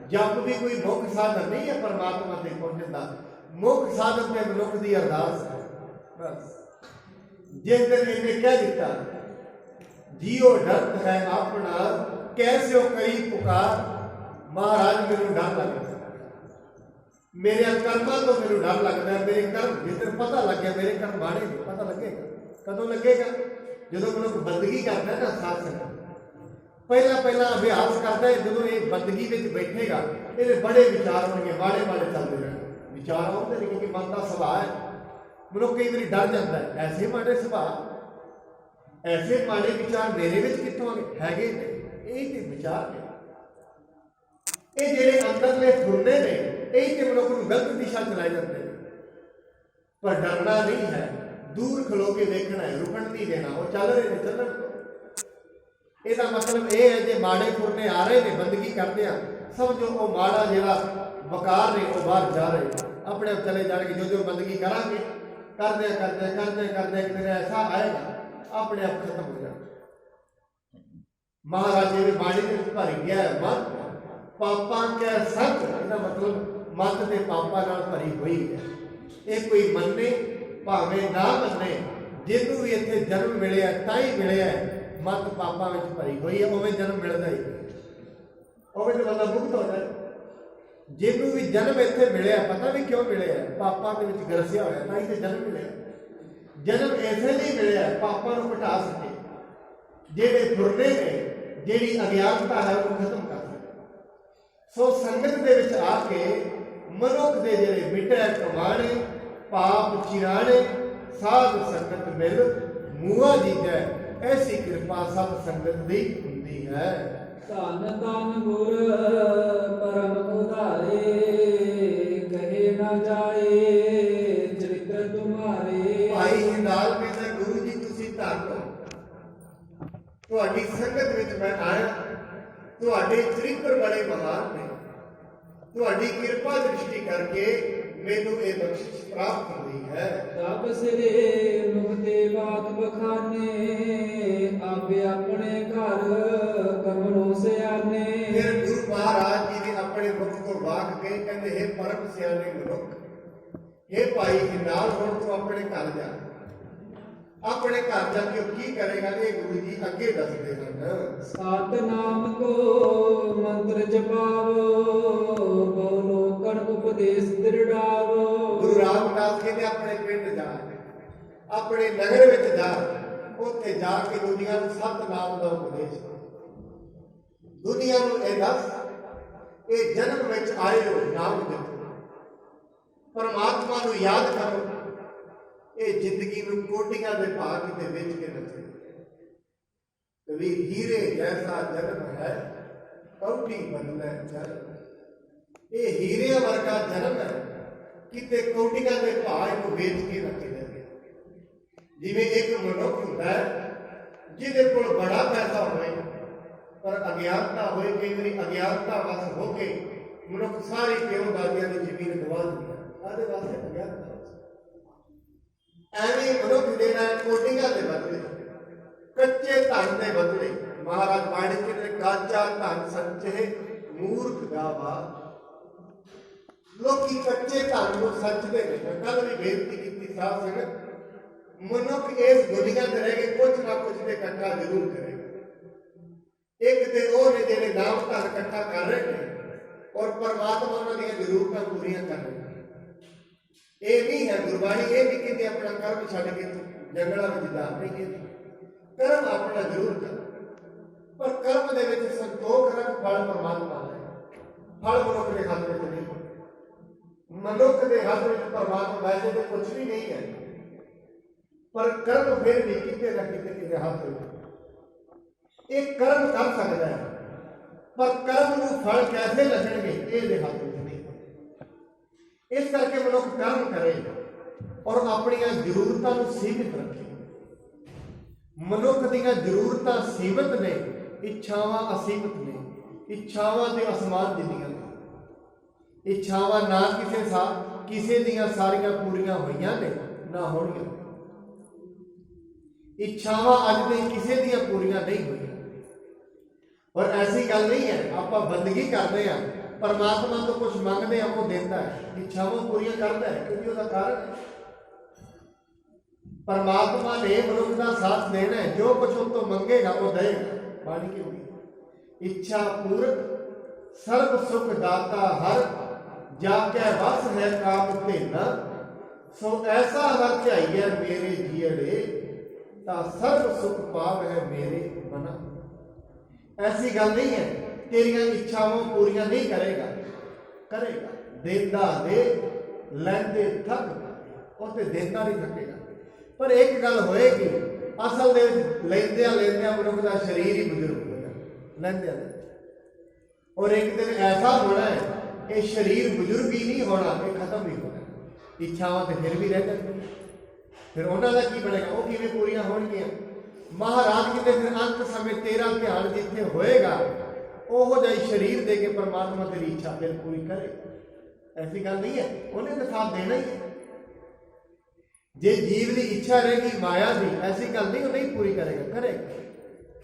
ਜਪ ਵੀ ਕੋਈ ਮੁੱਖ ਸਾਧਨ ਨਹੀਂ ਹੈ ਪਰਮਾਤਮਾ ਤੇ ਪਹੁੰਚਣ ਦਾ। ਮੁੱਖ ਸਾਧਨ ਤੇ ਮਨੁੱਖ ਦੀ ਅਰਦਾਸ ਹੈ। ਬਸ ਜਿਸ ਦਿਨ ਇਹਨੇ ਕਹਿ ਦਿੱਤਾ ਜੀਓ ਡਰਤ ਹੈ ਆਪਣਾ ਕੈਸਿਓ ਕਰੀ ਪੁਕਾਰ, ਮਹਾਰਾਜ ਮੈਨੂੰ ਡਰ ਲੱਗਦਾ, ਮੇਰੇ ਕਰਮਾਂ ਤੋਂ ਮੈਨੂੰ ਡਰ ਲੱਗਦਾ, ਮੇਰੇ ਕਰਮ ਜਿਸ ਦਿਨ ਪਤਾ ਲੱਗ ਗਿਆ ਮੇਰੇ ਕਰਮ ਮਾੜੇ ਨੇ। ਪਤਾ ਲੱਗੇਗਾ ਕਦੋਂ ਲੱਗੇਗਾ? ਜਦੋਂ ਮਨੁੱਖ ਬੰਦਗੀ ਕਰਦਾ ਨਾ ਸਾਧ ਸੰਗਤ, ਪਹਿਲਾਂ ਅਭਿਆਸ ਕਰਦਾ ਹੈ, ਜਦੋਂ ਇਹ ਬੰਦਗੀ ਵਿੱਚ ਬੈਠੇਗਾ ਇਹਦੇ ਬੜੇ ਵਿਚਾਰ ਹੋਣਗੇ, ਮਾੜੇ ਮਾੜੇ ਚੱਲਦੇ ਰਹਿਣਗੇ, ਵਿਚਾਰ ਆਉਂਦੇ ਨੇ, ਕਿਉਂਕਿ ਮਨ ਦਾ ਸੁਭਾਅ ਹੈ। ਮਨੁੱਖ ਕਈ ਵਾਰੀ ਡਰ ਜਾਂਦਾ ਹੈ, ਐਸੇ ਮਾੜੇ ਸੁਭਾਅ, ਐਸੇ ਮਾੜੇ ਵਿਚਾਰ ਮੇਰੇ ਵਿੱਚ ਕਿੱਥੋਂ ਆ ਗਏ? ਹੈਗੇ ਨੇ, ਇਹ ਤੇ ਵਿਚਾਰ ਨੇ, ਇਹ ਜਿਹੜੇ ਅੰਦਰਲੇ ਫੁਰਨੇ ਨੇ, ਇਹ ਤੇ ਮਨੁੱਖ ਨੂੰ ਗਲਤ ਦਿਸ਼ਾ ਚਲਾਏ ਜਾਂਦੇ ਨੇ। ਪਰ ਡਰਨਾ ਨਹੀਂ ਹੈ, ਦੂਰ ਖਲੋ ਕੇ ਦੇਖਣਾ ਹੈ, ਰੁਕਣ ਨਹੀਂ ਦੇਣਾ। ਉਹ ਚੱਲ ਰਹੇ ਨੇ, ਚੱਲਣ। ਇਹਦਾ ਮਤਲਬ ਇਹ ਹੈ ਜੇ ਮਾੜੇ ਫੁਰਨੇ ਆ ਰਹੇ ਨੇ, ਬੰਦਗੀ ਕਰਦੇ ਆ, ਸਮਝੋ ਉਹ ਮਾੜਾ ਜਿਹੜਾ ਵਕਾਰ ਨੇ ਉਹ ਬਾਹਰ ਜਾ ਰਹੇ, ਆਪਣੇ ਆਪ ਚਲੇ ਜਾਣਗੇ। ਜੋ ਬੰਦਗੀ ਕਰਾਂਗੇ, ਕਰਦੇ ਇੱਕ ਦਿਨ ਐਸਾ ਆਏਗਾ ਆਪਣੇ ਆਪ ਖਤਮ ਹੋ ਜਾਣਾ। ਮਹਾਰਾਜ ਦੇ ਬਾਣੀ ਦੇ ਵਿੱਚ ਭਰ ਗਿਆ ਹੈ ਮਤ ਪਾਪਾਂ ਕੈ ਸੰਗ, ਇਹਦਾ ਮਤਲਬ ਮਤ ਤੇ ਪਾਪਾਂ ਨਾਲ ਭਰੀ ਹੋਈ ਹੈ। ਇਹ ਕੋਈ ਮੰਨੇ ਭਾਵੇਂ ਨਾ ਮੰਨੇ, ਜਿਹਨੂੰ ਵੀ ਇੱਥੇ ਜਨਮ ਮਿਲਿਆ ਤਾਂ ਹੀ ਮਿਲਿਆ, ਮਤ ਪਾਪਾਂ ਵਿੱਚ ਭਰੀ ਹੋਈ ਹੈ। ਉਵੇਂ ਜਨਮ ਮਿਲਦਾ ਹੀ, ਉਵੇਂ ਤਾਂ ਬੰਦਾ ਮੁਕਤ ਹੋ ਜਾਏ। ਜਿਹਨੂੰ ਵੀ ਜਨਮ ਇੱਥੇ ਮਿਲਿਆ, ਪਤਾ ਵੀ ਕਿਉਂ ਮਿਲਿਆ? ਪਾਪਾਂ ਦੇ ਵਿੱਚ ਗਰਸਿਆ ਹੋਇਆ, ਤਾਂ ਹੀ ਤੇ ਜਨਮ ਮਿਲਿਆ। ਜਨਮ ਐਸੇ ਲਈ ਮਿਲਿਆ ਪਾਪਾਂ ਨੂੰ ਘਟਾ ਸਕੇ, ਜਿਹੜੇ ਫੁਰਨੇ ਨੇ, ਜਿਹੜੀ ਅਗਿਆਨਤਾ ਹੈ ਉਹਨੂੰ ਖਤਮ ਕਰ ਸਕੇ। ਸੋ ਸੰਗਤ ਦੇ ਵਿੱਚ ਆ ਕੇ ਮਨੁੱਖ ਦੇ ਜਿਹੜੇ ਮਿਟੇ ਕਮਾਣੇ, ਪਾਪ ਚਿਰਾਣੇ, ਸਾਧ ਸੰਗਤ ਮਿਲ ਮੂਆ ਜੀਜੈ, ਐਸੀ ਕਿਰਪਾ ਸਭ ਸੰਗਤ ਦੀ ਹੁੰਦੀ ਹੈ। ਧੰਨ ਧੰਨ ਗੁਰ ਪਰਮ ਉਧਾਰੇ, ਕਹੇ ਨਾ ਜਾਏ ਚਰਿਤ੍ਰ ਤੁਮਾਰੇ। ਭਾਈ ਹਿੰਦਾਲ ਕਹਿੰਦਾ ਗੁਰੂ ਜੀ ਤੁਸੀਂ ਧੰਨ ਹੋ, ਤੁਹਾਡੀ ਸੰਗਤ ਵਿੱਚ ਮੈਂ ਆਇਆ, ਤੁਹਾਡੇ ਚਰਿੱਤਰ ਬੜੇ ਮਹਾਨ ਨੇ, ਤੁਹਾਡੀ ਕਿਰਪਾ ਦ੍ਰਿਸ਼ਟੀ ਕਰਕੇ ਮੈਨੂੰ ਇਹ ਬਖਸ਼ਿਸ਼ ਪ੍ਰਾਪਤ ਹੁੰਦੀ ਹੈ। ਰੱਬ ਸਿਰੇ ਮੁਕਤੇ ਬਾਤ ਬਖਾਨੇ, ਆਪੇ ਆਪਣੇ ਘਰ ਕਮਲੋਂ ਸਿਆਨੇ। ਫਿਰ ਗੁਰੂ ਮਹਾਰਾਜ ਜੀ ਨੇ ਆਪਣੇ ਮੁਖ ਤੋਂ ਵਾਕ ਕੇ ਕਹਿੰਦੇ हे ਪਰਮ ਸਿਆਣੇ ਮਨੁੱਖ, हे ਭਾਈ ਹਿੰਦਾਲ ਹੁਣ ਤੂੰ ਆਪਣੇ ਘਰ ਜਾ, ਆਪਣੇ ਘਰ ਜਾ ਕੇ ਉਹ ਕੀ ਕਰੇਗਾ, ਇਹ ਗੁਰੂ ਜੀ ਅੱਗੇ ਦੱਸਦੇ ਹਨ। ਸਤਿਨਾਮ ਕੋ ਮੰਤਰ ਜਪਾਵੋ, ਬਹੁ ਲੋਕਨ ਉਪਦੇਸ਼ ਦ੍ਰਿੜਾਵੋ। ਗੁਰੂ ਰਾਮਦਾਸ ਕਹਿੰਦੇ ਆਪਣੇ ਪਿੰਡ ਜਾ, ਆਪਣੇ ਨਗਰ ਵਿੱਚ ਜਾ, ਉੱਥੇ ਜਾ ਕੇ ਦੁਨੀਆ ਨੂੰ ਸਤਿਨਾਮ ਦਾ ਉਪਦੇਸ਼, ਦੁਨੀਆ ਨੂੰ ਇਹ ਦੱਸ, ਇਹ ਜਨਮ ਵਿੱਚ ਆਏ ਹੋ ਨਾਮ ਜਪੋ, ਪਰਮਾਤਮਾ ਨੂੰ ਯਾਦ ਕਰੋ, ਇਹ ਜ਼ਿੰਦਗੀ ਨੂੰ ਕੋਟੀਆਂ ਦੇ ਭਾਅ ਕਿਤੇ ਵੇਚ ਕੇ ਨੱਚੇ। ਕਵੀ ਹੀਰੇ ਜੈਸਾ ਜਨਮ ਹੈ ਕੌਡੀ ਬਦਲੇ ਜਨਮ, ਇਹ ਹੀਰੇ ਵਰਗਾ ਜਨਮ ਹੈ, ਕਿਤੇ ਕੋਟੀਆਂ ਦੇ ਭਾਅ ਨੂੰ ਵੇਚ ਕੇ ਨੱਚੇ। ਜਿਵੇਂ ਇੱਕ ਮਨੁੱਖ ਹੁੰਦਾ ਹੈ ਜਿਹਦੇ ਕੋਲ ਬੜਾ ਪੈਸਾ ਹੋਵੇ ਪਰ ਅਗਿਆਨਤਾ ਹੋਏ, ਕਈ ਵਾਰੀ ਅਗਿਆਨਤਾ ਵਸ ਹੋ ਕੇ ਮਨੁੱਖ ਸਾਰੀ ਪਿਓ ਦਾਦਿਆਂ ਦੀ ਜ਼ਮੀਨ ਗਵਾ ਦਿੰਦਾ, ਆਦੇ ਵਾਸਤੇ ਅਗਿਆਨਤਾ। ਐਵੇਂ ਮਨੁੱਖ ਜਿਹੜਾ ਕੋਟੀਆਂ ਦੇ ਬਦਲੇ, ਕੱਚੇ ਧਨ ਦੇ ਬਦਲੇ, ਮਹਾਰਾਜ ਬਾਣੀ ਕਹਿੰਦੇ ਕਾਚਾ ਧਨ ਸੰਚੇ ਮੂਰਖ ਗਾਵਾ। ਲੋਕੀ ਕੱਚੇ ਧਨ ਨੂੰ ਸੱਚਦੇ ਨੇ। ਕੱਲ ਵੀ ਬੇਨਤੀ ਕੀਤੀ ਸਾਧ ਸੰਗਤ, ਮਨੁੱਖ ਇਸ ਦੁਨੀਆ ਤੇ ਰਹਿ ਕੇ ਕੁਝ ਨਾ ਕੁਝ ਤੇ ਇਕੱਠਾ ਜ਼ਰੂਰ ਕਰੇਗਾ। ਇੱਕ ਤੇ ਉਹ ਨੇ ਜਿਹੜੇ ਨਾਮ ਧਨ ਇਕੱਠਾ ਕਰ ਰਹੇ ਨੇ ਔਰ ਪਰਮਾਤਮਾ ਉਹਨਾਂ ਦੀਆਂ ਜ਼ਰੂਰਤਾਂ ਪੂਰੀਆਂ ਕਰ ਰਹੇ ਨੇ। ਇਹ ਨਹੀਂ ਹੈ ਗੁਰਬਾਣੀ, ਇਹ ਨਹੀਂ ਕਹਿੰਦੇ ਆਪਣਾ ਕਰਮ ਛੱਡ ਕੇ ਜੰਗਲਾਂ ਵਿੱਚ ਜਾ, ਨਹੀਂ ਕਹਿੰਦੀ ਕਰਮ ਆਪਣਾ ਜ਼ਰੂਰ ਕਰ, ਪਰ ਕਰਮ ਦੇ ਵਿੱਚ ਸੰਤੋਖ ਰੱਖ, ਫਲ ਪਰਮਾਤਮਾ ਹੈ। ਫਲ ਮਨੁੱਖ ਦੇ ਹੱਥ ਵਿੱਚ ਨਹੀਂ, ਮਨੁੱਖ ਦੇ ਹੱਥ ਵਿੱਚ ਪਰਮਾਤਮਾ ਵੈਸੇ ਤਾਂ ਕੁਝ ਵੀ ਨਹੀਂ ਹੈ, ਪਰ ਕਰਮ ਫਿਰ ਵੀ ਕਿਤੇ ਨਾ ਕਿਤੇ ਕਿਸੇ ਹੱਥ ਵਿੱਚ। ਇਹ ਕਰਮ ਕਰ ਸਕਦਾ ਹੈ, ਪਰ ਕਰਮ ਨੂੰ ਫਲ ਕੈਸੇ ਲੱਗਣਗੇ ਇਹਦੇ ਹੱਥ ਵਿੱਚ ਨਹੀਂ। ਇਸ ਕਰਕੇ ਮਨੁੱਖ ਕਰਮ ਕਰੇ ਔਰ ਆਪਣੀਆਂ ਜ਼ਰੂਰਤਾਂ ਨੂੰ ਸੀਮਿਤ ਰੱਖੇ। ਮਨੁੱਖ ਦੀਆਂ ਜ਼ਰੂਰਤਾਂ ਸੀਮਿਤ ਨੇ, ਇੱਛਾਵਾਂ ਅਸੀਮਿਤ ਨੇ। ਇੱਛਾਵਾਂ ਤੇ ਅਸਮਾਨ ਜਿੰਨੀਆਂ ਨੇ। ਇੱਛਾਵਾਂ ਨਾ ਕਿਸੇ ਦੀਆਂ ਸਾਰੀਆਂ ਪੂਰੀਆਂ ਹੋਈਆਂ ਨੇ, ਨਾ ਹੋਣੀਆਂ। ਇੱਛਾਵਾਂ ਅੱਜ ਦੇ ਕਿਸੇ ਦੀਆਂ ਪੂਰੀਆਂ ਨਹੀਂ ਹੋਈਆਂ। ਔਰ ਐਸੀ ਗੱਲ ਨਹੀਂ ਹੈ ਆਪਾਂ ਬੰਦਗੀ ਕਰਦੇ ਹਾਂ, ਪਰਮਾਤਮਾ ਤੋਂ ਕੁਝ ਮੰਗਦੇ ਹਾਂ, ਉਹ ਦਿੰਦਾ ਹੈ, ਇੱਛਾਵਾਂ ਪੂਰੀਆਂ ਕਰਦਾ ਹੈ, ਕਿਉਂਕਿ ਉਹਦਾ ਕਾਰਨ ਹੈ। ਪਰਮਾਤਮਾ ਨੇ ਮਨੁੱਖ ਦਾ ਸਾਥ ਦੇਣਾ ਹੈ, ਜੋ ਕੁਝ ਉਹ ਤੋਂ ਮੰਗੇਗਾ ਉਹ ਦੇਗਾ। ਬਾਣੀ ਕੀ ਹੋਗੀ, ਇੱਛਾ ਪੂਰਕ ਸਰਬ ਸੁਖ ਦਾਤਾ ਹਰ, ਜਾ ਕੇ ਵਸ ਹੈ ਕਾਮ ਧੇਨਾ, ਸੋ ਐਸਾ ਹਰ ਧਿਆਈਐ ਮੇਰੇ ਜੀਅੜੇ, ਤਾਂ ਸਰਬ ਸੁਖ ਪਾਵ ਹੈ ਮੇਰੇ ਮਨਾ। ਐਸੀ ਗੱਲ ਨਹੀਂ ਹੈ ਤੇਰੀਆਂ ਇੱਛਾਵਾਂ ਪੂਰੀਆਂ ਨਹੀਂ ਕਰੇਗਾ, ਕਰੇਗਾ। ਦੇਂਦਾ ਦੇ ਲੈਂਦੇ ਥੱਕ, ਉਹ ਤੇ ਦੇਂਦਾ ਨਹੀਂ ਥੱਕੇਗਾ। ਪਰ ਇੱਕ ਗੱਲ ਹੋਏਗੀ, ਅਸਲ ਦੇ ਵਿੱਚ ਲੈਂਦਿਆਂ ਮਨੁੱਖ ਦਾ ਸਰੀਰ ਹੀ ਬਜ਼ੁਰਗ ਹੋ ਜਾਣਾ, ਲੈਂਦਿਆਂ। ਔਰ ਇੱਕ ਦਿਨ ਐਸਾ ਹੋਣਾ ਹੈ, ਇਹ ਸਰੀਰ ਬਜ਼ੁਰਗ ਹੀ ਨਹੀਂ ਹੋਣਾ, ਇਹ ਖਤਮ ਹੀ ਹੋਣਾ। ਇੱਛਾਵਾਂ ਤੇ ਫਿਰ ਵੀ ਰਹਿ ਜਾਣਗੀਆਂ, ਫਿਰ ਉਹਨਾਂ ਦਾ ਕੀ ਬਣੇਗਾ, ਉਹ ਕਿਵੇਂ ਪੂਰੀਆਂ ਹੋਣਗੀਆਂ। ਮਹਾਰਾਜ ਕਹਿੰਦੇ ਫਿਰ ਅੰਤ ਸਮੇਂ ਤੇਰਾ ਧਿਆਨ ਜਿੱਥੇ ਹੋਏਗਾ, ਉਹੋ ਜਿਹਾ ਸਰੀਰ ਦੇ ਕੇ ਪਰਮਾਤਮਾ ਤੇਰੀ ਇੱਛਾ ਫਿਰ ਪੂਰੀ ਕਰੇ। ਐਸੀ ਗੱਲ ਨਹੀਂ ਹੈ, ਉਹਨੇ ਤਾਂ ਸਾਥ ਦੇਣਾ ਹੀ ਹੈ। ਜੇ ਜੀਵ ਦੀ ਇੱਛਾ ਰਹੇਗੀ ਮਾਇਆ ਦੀ, ਐਸੀ ਗੱਲ ਨਹੀਂ ਉਹ ਨਹੀਂ ਪੂਰੀ ਕਰੇਗਾ, ਕਰੇਗਾ।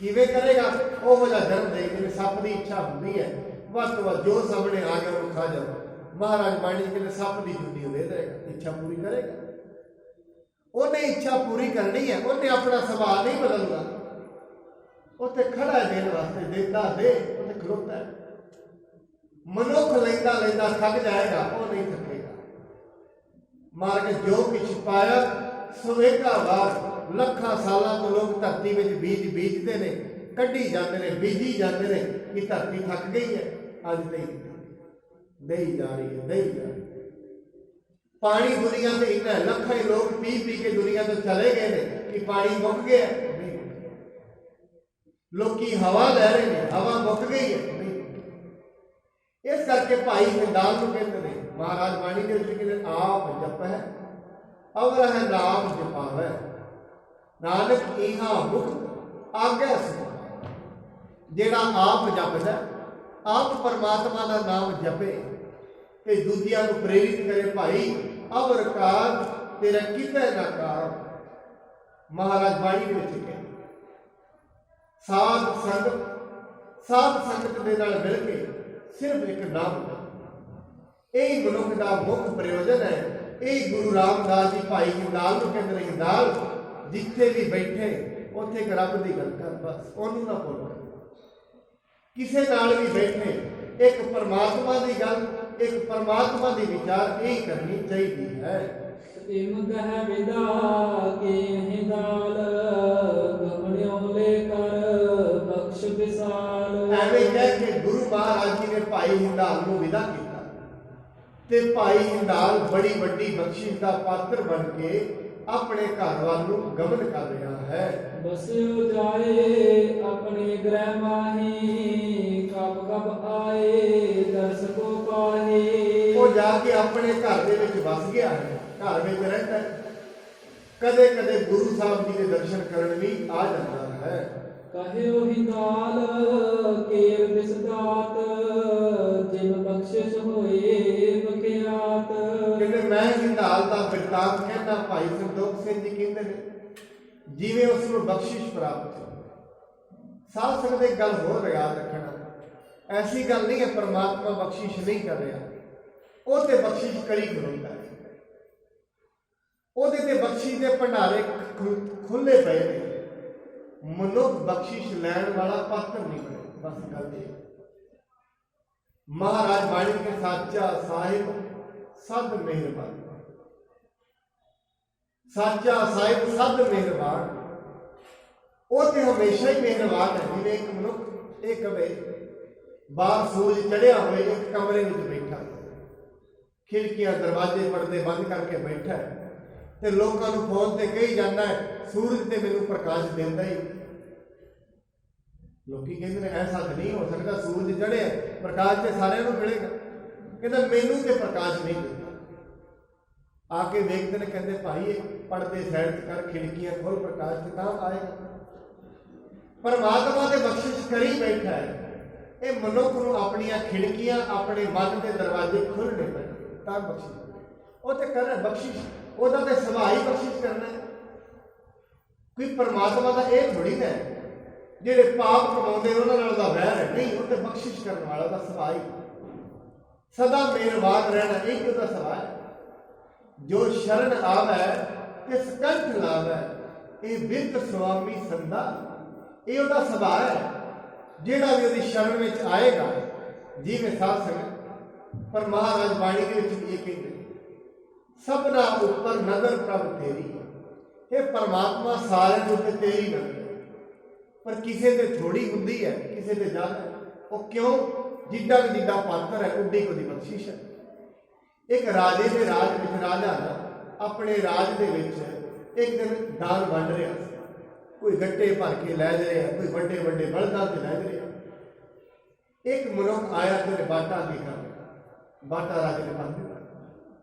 ਕਿਵੇਂ ਕਰੇਗਾ, ਉਹੋ ਜਿਹਾ ਜਨਮ ਦੇ, ਜਿਵੇਂ ਸੱਪ ਦੀ ਇੱਛਾ ਹੁੰਦੀ ਹੈ, ਵੱਧ ਤੋਂ ਵੱਧ ਜੋ ਸਾਹਮਣੇ ਆ ਗਿਆ ਉਹ ਖਾ ਜਾਓ। ਮਹਾਰਾਜ ਬਾਣੀ ਕਹਿੰਦੇ ਸੱਪ ਦੀ ਜੁੱਤੀ ਉਹ ਦੇ ਦੇਗਾ, ਇੱਛਾ ਪੂਰੀ ਕਰੇਗਾ। ਉਹਨੇ ਇੱਛਾ ਪੂਰੀ ਕਰਨੀ ਹੈ, ਉਹਨੇ ਆਪਣਾ ਸੁਭਾਅ ਨਹੀਂ ਬਦਲਣਾ। ਉੱਥੇ ਖੜਾ ਹੈ ਦੇਣ ਵਾਸਤੇ, ਦੇਂਦਾ ਦੇ, ਉੱਥੇ ਖਲੋਤਾ ਹੈ। ਮਨੁੱਖ ਲੈਂਦਾ ਥੱਕ ਜਾਏਗਾ, ਉਹ ਨਹੀਂ ਥੱਕੇਗਾ। ਮਾਰਗ ਜੋ ਕੁਛ ਪਾਇਆ ਸਵੇਗਾ ਵਾਰ, ਲੱਖਾਂ ਸਾਲਾਂ ਤੋਂ ਲੋਕ ਧਰਤੀ ਵਿੱਚ ਬੀਜ ਬੀਜਦੇ ਨੇ, ਕੱਢੀ ਜਾਂਦੇ ਨੇ, ਬੀਜੀ ਜਾਂਦੇ ਨੇ ਕਿ ਧਰਤੀ ਥੱਕ ਗਈ ਹੈ। ਅੱਜ ਦੇਈ ਜਾ ਰਹੀ ਹੈ, ਦੇਈ ਜਾ ਰਹੀ ਹੈ। ਪਾਣੀ ਦੁਨੀਆ ਤੇ ਇੰਨਾ ਲੱਖਾਂ ਹੀ ਲੋਕ ਪੀ ਕੇ ਦੁਨੀਆ ਤੋਂ ਚਲੇ ਗਏ ਨੇ ਕਿ ਪਾਣੀ ਮੁੱਕ ਗਿਆ, ਨਹੀਂ। ਲੋਕੀ ਹਵਾ ਲੈ ਰਹੇ ਨੇ, ਹਵਾ ਮੁੱਕ ਗਈ ਹੈ, ਨਹੀਂ। ਇਸ ਕਰਕੇ ਭਾਈ ਹਿੰਦਾਲ ਨੂੰ ਕਹਿੰਦੇ ਨੇ, ਮਹਾਰਾਜ ਬਾਣੀ ਦੇ ਵਿੱਚ ਕਹਿੰਦੇ ਆਪ ਜਪ ਹੈ ਅਵਰ ਹੈ ਨਾਮ ਜਪਾਵੈ, ਨਾਨਕ ਇਹਾ ਮੁਕਤ ਆਗਿਆ ਸੁ। ਜਿਹੜਾ ਆਪ ਜਪਦਾ, ਆਪ ਪਰਮਾਤਮਾ ਦਾ ਨਾਮ ਜਪੇ ਤੇ ਦੂਜਿਆਂ ਨੂੰ ਪ੍ਰੇਰਿਤ ਕਰੇ, ਭਾਈ ਅਵਰ ਕਾਜ ਤੇਰਾ ਕਿਤੇ ਨਾ ਕਾਰ। ਮਹਾਰਾਜ ਬਾਣੀ ਦੇ ਵਿੱਚ ਕਹਿੰਦੇ ਸਾਧ ਸੰਗਤ ਦੇ ਨਾਲ ਮਿਲ ਕੇ ਸਿਰਫ ਇੱਕ ਨਾਮ, ਇਹ ਮਨੁੱਖ ਦਾ ਮੁੱਖ ਪ੍ਰਯੋਜਨ ਹੈ। ਇਹ ਗੁਰੂ ਰਾਮਦਾਸ ਜੀ ਭਾਈ ਹਿੰਦਾਲ ਨੂੰ ਕਹਿੰਦੇ ਨੇ, ਹਿੰਦਾਲ ਜਿੱਥੇ ਵੀ ਬੈਠੇ ਉੱਥੇ ਇੱਕ ਰੱਬ ਦੀ ਗੱਲ ਕਰ, ਬਸ ਉਹਨੂੰ ਨਾ ਭੁੱਲ। ਕਿਸੇ ਨਾਲ ਵੀ ਬੈਠੇ ਇੱਕ ਪਰਮਾਤਮਾ ਦੀ ਗੱਲ, ਇੱਕ ਪਰਮਾਤਮਾ ਦੀ ਵਿਚਾਰ ਇਹ ਕਰਨੀ ਚਾਹੀਦੀ ਹੈ। ਇਮ ਕਹਿ ਵਿਦਾ ਕੇ ਹਿਦਾਲ ਗਮਣਿਓ ਲੈ ਕਰ ਬਖਸ਼ ਵਿਸਾਲ। ਐਵੇਂ ਕਹਿ ਕੇ ਗੁਰੂ ਮਹਾਰਾਜ ਜੀ ਨੇ ਭਾਈ ਹਿੰਦਾਲ ਨੂੰ ਵਿਦਾ ਕੀਤਾ ਤੇ ਭਾਈ ਹਿੰਦਾਲ ਬੜੀ ਵੱਡੀ ਬਖਸ਼ਿਸ਼ ਦਾ ਪਾਤਰ ਬਣ ਕੇ ਆਪਣੇ ਘਰ ਵੱਲ ਨੂੰ ਗਮਨ ਕਰ ਰਿਹਾ ਹੈ। ਬਸਿਓ ਜਾਏ ਆਪਣੇ ਗ੍ਰਹਿ ਮਾਹੀ ਕਬ ਕਬ ਆਏ ਦਰਸ ਕੋ ਪਾਹੀ। ਉਹ ਜਾ ਕੇ ਆਪਣੇ ਘਰ ਦੇ ਵਿੱਚ ਵਸ ਗਿਆ ਹੈ, ਘਰ ਵਿੱਚ ਰਹਿੰਦਾ ਹੈ। ਕਦੇ ਕਦੇ ਗੁਰੂ ਸਾਹਿਬ ਜੀ ਦੇ ਦਰਸ਼ਨ ਕਰਨ ਵੀ ਆ ਜਾਂਦਾ ਹੈ। ਕਹਿਓ ਹਿੰਦਾਲ ਕੇਰ ਬਿਸਦਾਤ ਜਿਨ ਬਖਸ਼ਿਸ਼ ਹੋਏ ਬਖਿਆਤ। ਕਹਿੰਦੇ ਮੈਂ ਹਿੰਦਾਲ ਦਾ ਬਿਰਤਾਂਤ ਕਹਿੰਦਾ, ਭਾਈ ਸੰਤੋਖ ਸਿੰਘ ਜੀ ਕਹਿੰਦੇ ਨੇ ਜਿਵੇਂ ਉਸ ਨੂੰ ਬਖਸ਼ਿਸ਼ ਪ੍ਰਾਪਤ ਹੋਈ। ਸਾਧ ਸੰਗਤ ਇੱਕ ਗੱਲ ਹੋਰ ਯਾਦ ਰੱਖਣਾ, ਐਸੀ ਗੱਲ ਨਹੀਂ ਹੈ ਪਰਮਾਤਮਾ ਬਖਸ਼ਿਸ਼ ਨਹੀਂ ਕਰ ਰਿਹਾ, ਉਹ ਤੇ ਬਖਸ਼ਿਸ਼ ਕਰੀ ਖਲੋਤਾ ਹੈ। ਉਹਦੇ ਤੇ ਬਖਸ਼ਿਸ਼ ਦੇ ਭੰਡਾਰੇ ਖੁੱਲੇ ਪਏ ਨੇ। ਮਨੁੱਖ ਬਖਸ਼ਿਸ਼ ਲੈਣ ਵਾਲਾ ਪਾਤਰ ਨਹੀਂ ਬਣੇ, ਬਸ ਗੱਲ ਇਹ। ਮਹਾਰਾਜ ਬਾਣੀ ਕੇ ਸਾਚਾ ਸਾਹਿਬ ਸਦ ਮਿਹਰਬਾਨ, ਸਾਚਾ ਸਾਹਿਬ ਸਦ ਮਿਹਰਬਾਨ। ਉਹ ਤੇ ਹਮੇਸ਼ਾ ਹੀ ਮਿਹਰਬਾਨ ਹੈ। ਜਿਵੇਂ ਇੱਕ ਮਨੁੱਖ ਇਹ ਕਵੇ ਬਾਹਰ ਸੂਰਜ ਚੜਿਆ ਹੋਏ ਇੱਕ ਕਮਰੇ ਵਿੱਚ ਬੈਠਾ, ਖਿੜਕੀਆਂ ਦਰਵਾਜ਼ੇ ਪਰਦੇ ਬੰਦ ਕਰਕੇ ਬੈਠਾ ਹੈ ਤੇ ਲੋਕਾਂ ਨੂੰ ਫੋਨ ਤੇ ਕਹੀ ਜਾਂਦਾ ਹੈ ਸੂਰਜ ਤੇ ਮੈਨੂੰ ਪ੍ਰਕਾਸ਼ ਦਿੰਦਾ ਹੀ। ਲੋਕੀ ਕਹਿੰਦੇ ਨੇ ਐਸਾ ਤਾਂ ਨਹੀਂ ਹੋ ਸਕਦਾ, ਸੂਰਜ ਚੜਿਆ ਪ੍ਰਕਾਸ਼ ਤੇ ਸਾਰਿਆਂ ਨੂੰ ਮਿਲੇਗਾ। ਕਹਿੰਦਾ ਮੈਨੂੰ ਤੇ ਪ੍ਰਕਾਸ਼ ਨਹੀਂ ਦਿੰਦਾ। ਆ ਕੇ ਵੇਖਦੇ ਨੇ, ਕਹਿੰਦੇ ਭਾਈ ਇਹ ਪਰਦੇ ਸਾਈਡ ਕਰ, ਖਿੜਕੀਆਂ ਖੋਲ, ਪ੍ਰਕਾਸ਼ ਤੇ ਤਾਂ ਆਏਗਾ। ਪਰਮਾਤਮਾ ਤੇ ਬਖਸ਼ਿਸ਼ ਕਰੀ ਬੈਠਾ ਹੈ। ਇਹ ਮਨੁੱਖ ਨੂੰ ਆਪਣੀਆਂ ਖਿੜਕੀਆਂ, ਆਪਣੇ ਮਨ ਦੇ ਦਰਵਾਜ਼ੇ ਖੋਲ੍ਹਣੇ ਪੈਣੇ ਤਾਂ ਬਖਸ਼ਿਸ਼। ਉਹ ਤੇ ਕਰ ਬਖਸ਼ਿਸ਼, ਉਹਦਾ ਤੇ ਸੁਭਾਅ ਹੀ ਬਖਸ਼ਿਸ਼ ਕਰਨਾ ਹੈ। ਕੋਈ ਪਰਮਾਤਮਾ ਦਾ ਇਹ ਥੋੜੀ ਨਾ ਜਿਹੜੇ ਪਾਪ ਕਮਾਉਂਦੇ ਉਹਨਾਂ ਨਾਲ ਦਾ ਵੈਰ ਹੈ, ਨਹੀਂ। ਉਹ ਤੇ ਬਖਸ਼ਿਸ਼ ਕਰਨ ਵਾਲਾ ਦਾ ਸੁਭਾਅ ਹੀ ਸਦਾ ਮਿਹਰਬਾਨ ਰਹਿਣਾ, ਇਹ ਉਹਦਾ ਸੁਭਾਅ ਹੈ। ਜੋ ਸ਼ਰਨ ਆਵੈ ਤੇ ਸਕੰਠ ਲਾਵੈ ਇਹ ਬਿਰਧ ਸੁਆਮੀ ਸੰਦਾ, ਇਹ ਉਹਦਾ ਸੁਭਾਅ ਹੈ। ਜਿਹੜਾ ਵੀ ਉਹਦੀ ਸ਼ਰਨ ਵਿੱਚ ਆਏਗਾ, ਜਿਵੇਂ ਸਾਧ ਸੰਗਤ ਪਰ ਮਹਾਰਾਜ ਬਾਣੀ ਦੇ ਵਿੱਚ ਇਹ ਕਹਿੰਦੇ ਸਭਨਾ ਉੱਪਰ ਨਜ਼ਰ ਪ੍ਰਭ ਤੇਰੀ। ਇਹ ਪਰਮਾਤਮਾ ਸਾਰਿਆਂ ਦੇ ਉੱਤੇ ਤੇਰੀ ਨਜ਼ਰ, ਪਰ ਕਿਸੇ ਤੇ ਥੋੜੀ ਹੁੰਦੀ ਹੈ, ਕਿਸੇ ਤੇ ਜ਼ਿਆਦਾ। ਉਹ ਕਿਉਂ? ਜਿੱਡਾ ਵੀ ਜਿੱਡਾ ਪਾਤਰ ਹੈ ਉੱਡੀ ਉਹਦੀ ਬਖਸ਼ਿਸ਼ ਹੈ। ਇੱਕ ਰਾਜੇ ਦੇ ਰਾਜ ਵਿੱਚ ਰਾਜਾ ਆਪਣੇ ਰਾਜ ਦੇ ਵਿੱਚ ਇੱਕ ਦਿਨ ਦਾਨ ਵੰਡ ਰਿਹਾ ਸੀ। ਕੋਈ ਗੱਟੇ ਭਰ ਕੇ ਲੈ ਰਿਹਾ, ਕੋਈ ਵੱਡੇ ਵੱਡੇ ਬਲਦਾਂ ਤੇ ਲੈ ਰਿਹਾ। ਇੱਕ ਮਨੁੱਖ ਆਇਆ ਤੇ ਬਾਟਾ ਦੇਖਾ, ਬਾਟਾ ਰਾਜੇ ਨੇ ਭਰ ਦਿੱਤਾ।